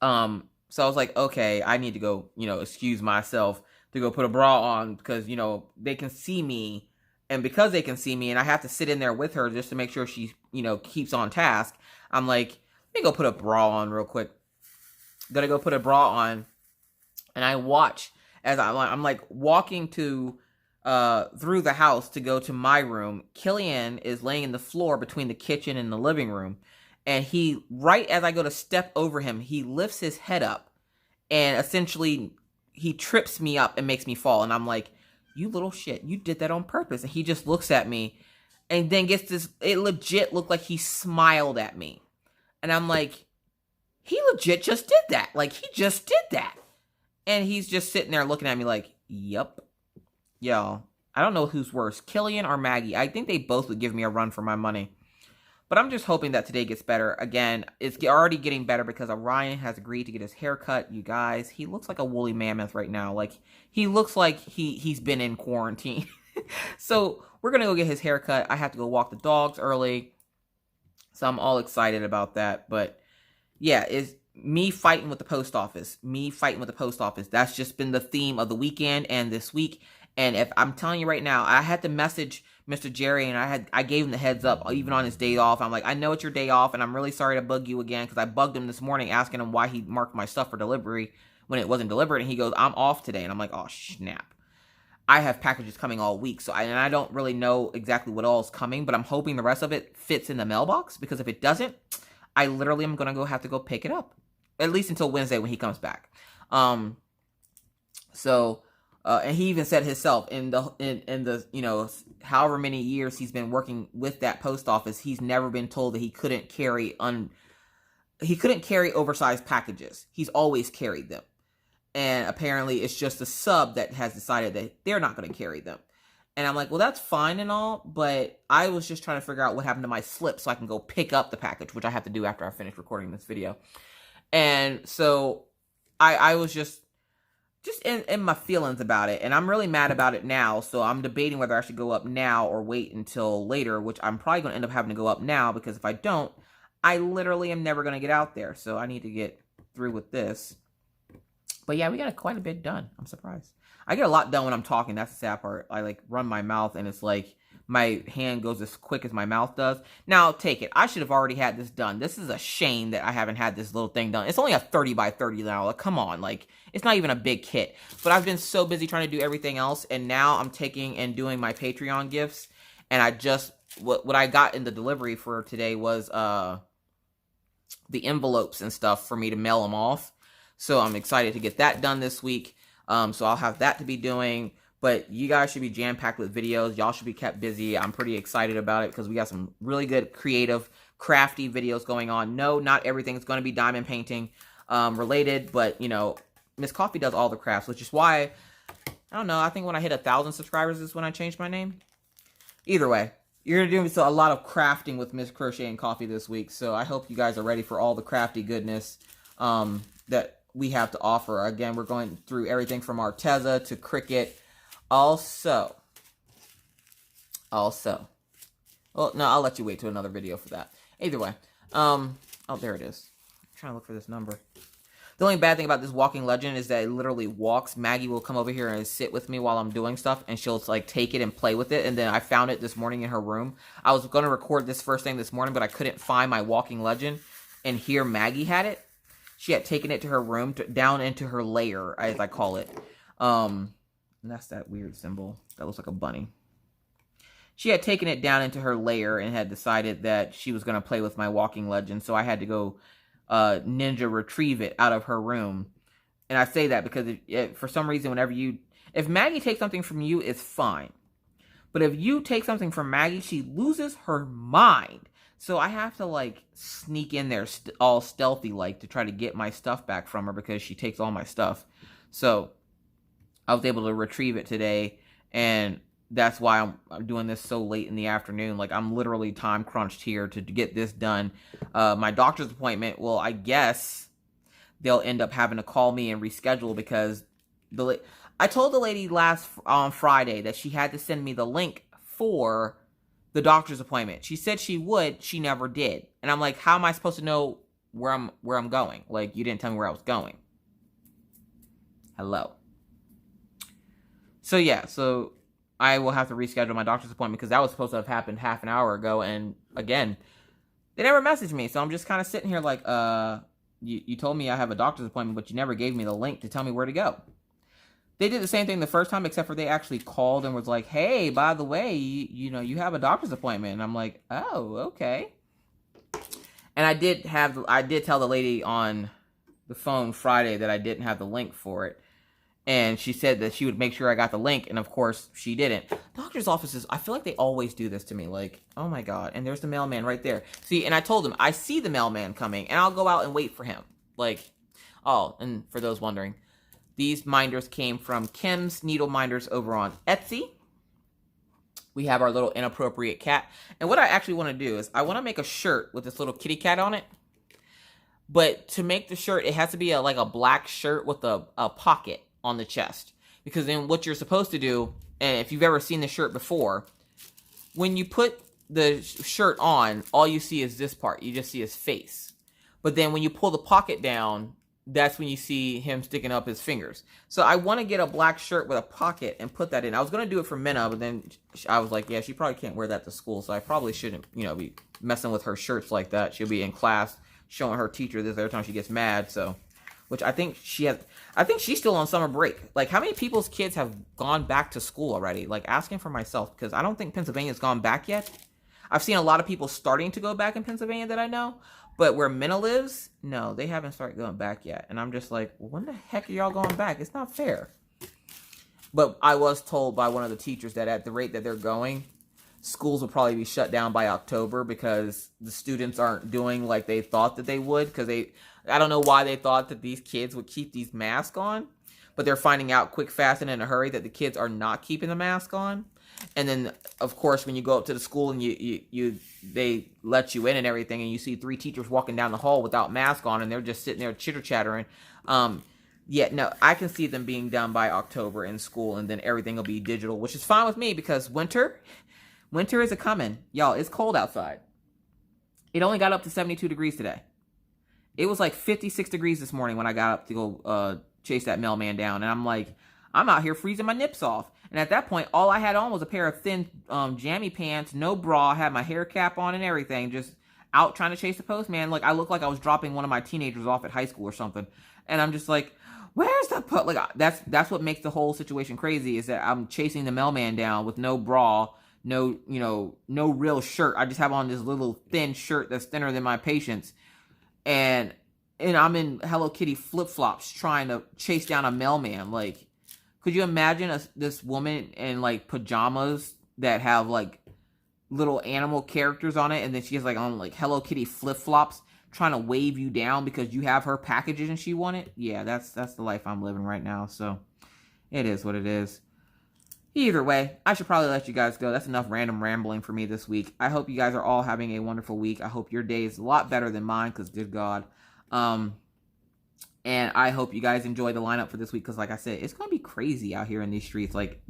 So I was like, okay, I need to go, excuse myself to go put a bra on because, they can see me. And because they can see me and I have to sit in there with her just to make sure she, keeps on task. I'm like, let me go put a bra on real quick. Gotta go put a bra on. And I watch as I'm like walking through the house to go to my room. Killian is laying in the floor between the kitchen and the living room. And right as I go to step over him, he lifts his head up and essentially he trips me up and makes me fall. And I'm like, you little shit, you did that on purpose. And he just looks at me and then gets this, it legit looked like he smiled at me. And I'm like, he legit just did that. Like, he just did that. And he's just sitting there looking at me like, yep. Y'all, I don't know who's worse, Killian or Maggie. I think they both would give me a run for my money. But I'm just hoping that today gets better. Again, it's already getting better because Orion has agreed to get his hair cut. You guys, he looks like a woolly mammoth right now. Like, he looks like he's been in quarantine. So we're going to go get his hair cut. I have to go walk the dogs early. So I'm all excited about that. But yeah, it's me fighting with the post office. That's just been the theme of the weekend and this week. And if I'm telling you right now, I had to message Mr. Jerry and I gave him the heads up even on his day off. I'm like, I know it's your day off and I'm really sorry to bug you again because I bugged him this morning asking him why he marked my stuff for delivery when it wasn't delivered. And he goes, I'm off today. And I'm like, oh, snap. I have packages coming all week. So I don't really know exactly what all is coming, but I'm hoping the rest of it fits in the mailbox because if it doesn't, I literally am going to have to go pick it up at least until Wednesday when he comes back. And he even said himself in the however many years he's been working with that post office, he's never been told that he couldn't carry oversized packages. He's always carried them. And apparently it's just the sub that has decided that they're not going to carry them. And I'm like, well, that's fine and all, but I was just trying to figure out what happened to my slip so I can go pick up the package, which I have to do after I finish recording this video. And so I was just in my feelings about it. And I'm really mad about it now. So I'm debating whether I should go up now or wait until later, which I'm probably going to end up having to go up now because if I don't, I literally am never going to get out there. So I need to get through with this. But yeah, we got quite a bit done. I'm surprised. I get a lot done when I'm talking. That's the sad part. I like run my mouth and it's like my hand goes as quick as my mouth does. Now, take it. I should have already had this done. This is a shame that I haven't had this little thing done. It's only a 30 by 30 now. Like, come on. Like, it's not even a big kit. But I've been so busy trying to do everything else. And now I'm taking and doing my Patreon gifts. And I just, what I got in the delivery for today was the envelopes and stuff for me to mail them off. So I'm excited to get that done this week. So I'll have that to be doing. But you guys should be jam-packed with videos. Y'all should be kept busy. I'm pretty excited about it because we got some really good, creative, crafty videos going on. No, not everything's going to be diamond painting related. But, you know, Miss Coffee does all the crafts, which is why, I don't know, I think when I hit 1,000 subscribers is when I changed my name. Either way, you're going to do a lot of crafting with Miss Crocheting Coffee this week. So I hope you guys are ready for all the crafty goodness that we have to offer. Again, we're going through everything from Arteza to Cricut. Also, well, no, I'll let you wait to another video for that. Either way, oh, there it is. I'm trying to look for this number. The only bad thing about this walking legend is that it literally walks. Maggie will come over here and sit with me while I'm doing stuff, and she'll like take it and play with it. And then I found it this morning in her room. I was going to record this first thing this morning, but I couldn't find my walking legend, and here Maggie had it. She had taken it to her room, down into her lair, as I call it. And that's that weird symbol. That looks like a bunny. She had taken it down into her lair and had decided that she was going to play with my walking legend. So I had to go ninja retrieve it out of her room. And I say that because for some reason, if Maggie takes something from you, it's fine. But if you take something from Maggie, she loses her mind. So I have to like sneak in there all stealthy like to try to get my stuff back from her because she takes all my stuff. So I was able to retrieve it today, and that's why I'm doing this so late in the afternoon. Like, I'm literally time crunched here to get this done. My doctor's appointment, well, I guess they'll end up having to call me and reschedule because I told the lady on Friday that she had to send me the link for the doctor's appointment. She said she would. She never did. And I'm like, how am I supposed to know where I'm going? Like, you didn't tell me where I was going. Hello. So yeah, so I will have to reschedule my doctor's appointment because that was supposed to have happened half an hour ago. And again, they never messaged me. So I'm just kind of sitting here like, you told me I have a doctor's appointment, but you never gave me the link to tell me where to go. They did the same thing the first time, except for they actually called and was like, hey, by the way, you know, you have a doctor's appointment. And I'm like, oh, okay. And I did tell the lady on the phone Friday that I didn't have the link for it. And she said that she would make sure I got the link. And, of course, she didn't. Doctor's offices, I feel like they always do this to me. Like, oh, my God. And there's the mailman right there. See, and I told him, I see the mailman coming. And I'll go out and wait for him. Like, oh, and for those wondering, these minders came from Kim's Needle Minders over on Etsy. We have our little inappropriate cat. And what I actually want to do is I want to make a shirt with this little kitty cat on it. But to make the shirt, it has to be like a black shirt with a pocket on the chest, because then what you're supposed to do, and if you've ever seen the shirt before, when you put the shirt on, all you see is this part. You just see his face. But then when you pull the pocket down, that's when you see him sticking up his fingers. So I want to get a black shirt with a pocket and put that in. I was going to do it for Minna, but then I was like, yeah, she probably can't wear that to school, so I probably shouldn't, you know, be messing with her shirts like that. She'll be in class showing her teacher this every time she gets mad, so... Which I think she's still on summer break. Like, how many people's kids have gone back to school already? Like, asking for myself, because I don't think Pennsylvania's gone back yet. I've seen a lot of people starting to go back in Pennsylvania that I know. But where Minna lives, no, they haven't started going back yet. And I'm just like, well, when the heck are y'all going back? It's not fair. But I was told by one of the teachers that at the rate that they're going, schools will probably be shut down by October because the students aren't doing like they thought that they would. Because I don't know why they thought that these kids would keep these masks on, but they're finding out quick, fast, and in a hurry that the kids are not keeping the mask on. And then, of course, when you go up to the school and they let you in and everything, and you see 3 teachers walking down the hall without mask on, and they're just sitting there chitter-chattering. Yeah, no, I can see them being done by October in school, and then everything will be digital, which is fine with me because winter is a-coming. Y'all, it's cold outside. It only got up to 72 degrees today. It was like 56 degrees this morning when I got up to go chase that mailman down. And I'm like, I'm out here freezing my nips off. And at that point, all I had on was a pair of thin jammy pants, no bra, I had my hair cap on and everything, just out trying to chase the postman. Like, I looked like I was dropping one of my teenagers off at high school or something. And I'm just like, where's the post? Like, that's what makes the whole situation crazy, is that I'm chasing the mailman down with no bra, no, you know, no real shirt. I just have on this little thin shirt that's thinner than my patient's. And I'm in Hello Kitty flip-flops trying to chase down a mailman. Like, could you imagine this woman in, like, pajamas that have, like, little animal characters on it, and then she has, like, on, like, Hello Kitty flip-flops trying to wave you down because you have her packages and she want it? Yeah, that's the life I'm living right now, so it is what it is. Either way, I should probably let you guys go. That's enough random rambling for me this week. I hope you guys are all having a wonderful week. I hope your day is a lot better than mine, because good God. And I hope you guys enjoy the lineup for this week, because like I said, it's going to be crazy out here in these streets. Like,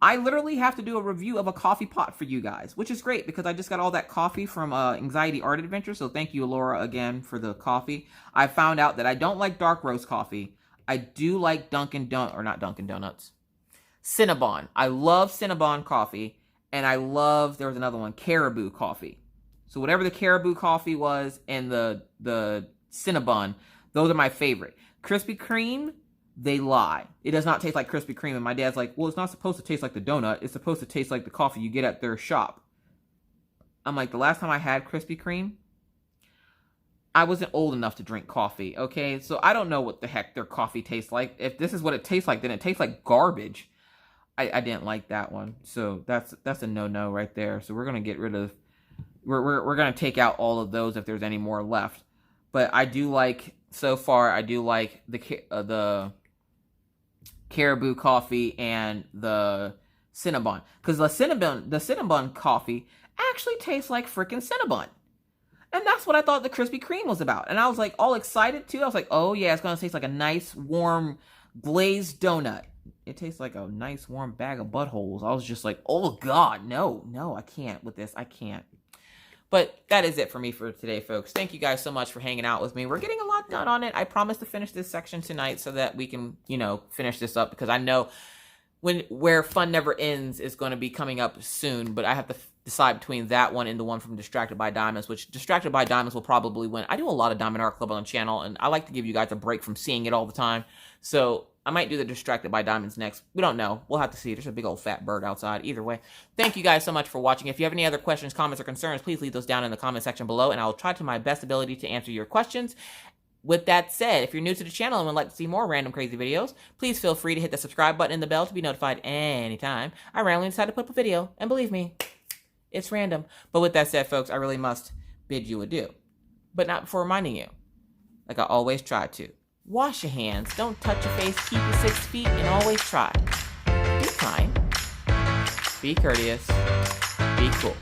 I literally have to do a review of a coffee pot for you guys, which is great because I just got all that coffee from Anxiety Art Adventure. So thank you, Laura, again for the coffee. I found out that I don't like dark roast coffee. I do like not Dunkin' Donuts. Cinnabon. I love Cinnabon coffee, and I love, there was another one, Caribou coffee. So whatever the Caribou coffee was and the Cinnabon, those are my favorite. Krispy Kreme, they lie. It does not taste like Krispy Kreme. And my dad's like, well, it's not supposed to taste like the donut. It's supposed to taste like the coffee you get at their shop. I'm like, the last time I had Krispy Kreme, I wasn't old enough to drink coffee, okay? So I don't know what the heck their coffee tastes like. If this is what it tastes like, then it tastes like garbage. I didn't like that one. So that's a no-no right there. So we're going to get rid of, we're going to take out all of those if there's any more left. But I do like, so far, I do like the Caribou coffee and the Cinnabon. Because the Cinnabon coffee actually tastes like freaking Cinnabon. And that's what I thought the Krispy Kreme was about. And I was like all excited too. I was like, oh yeah, it's going to taste like a nice, warm, glazed donut. It tastes like a nice, warm bag of buttholes. I was just like, oh God, no, I can't with this. I can't. But that is it for me for today, folks. Thank you guys so much for hanging out with me. We're getting a lot done on it. I promise to finish this section tonight so that we can, finish this up, because I know where Fun Never Ends is going to be coming up soon, but I have to decide between that one and the one from Distracted by Diamonds, which Distracted by Diamonds will probably win. I do a lot of Diamond Art Club on the channel, and I like to give you guys a break from seeing it all the time. So I might do the Distracted by Diamonds next. We don't know. We'll have to see. There's a big old fat bird outside. Either way, thank you guys so much for watching. If you have any other questions, comments, or concerns, please leave those down in the comment section below, and I'll try to my best ability to answer your questions. With that said, if you're new to the channel and would like to see more random crazy videos, please feel free to hit the subscribe button and the bell to be notified anytime I randomly decide to put up a video. And believe me, it's random. But with that said, folks, I really must bid you adieu. But not before reminding you, like I always try to, wash your hands, don't touch your face, keep your 6 feet, and always try. Be kind, be courteous, be cool.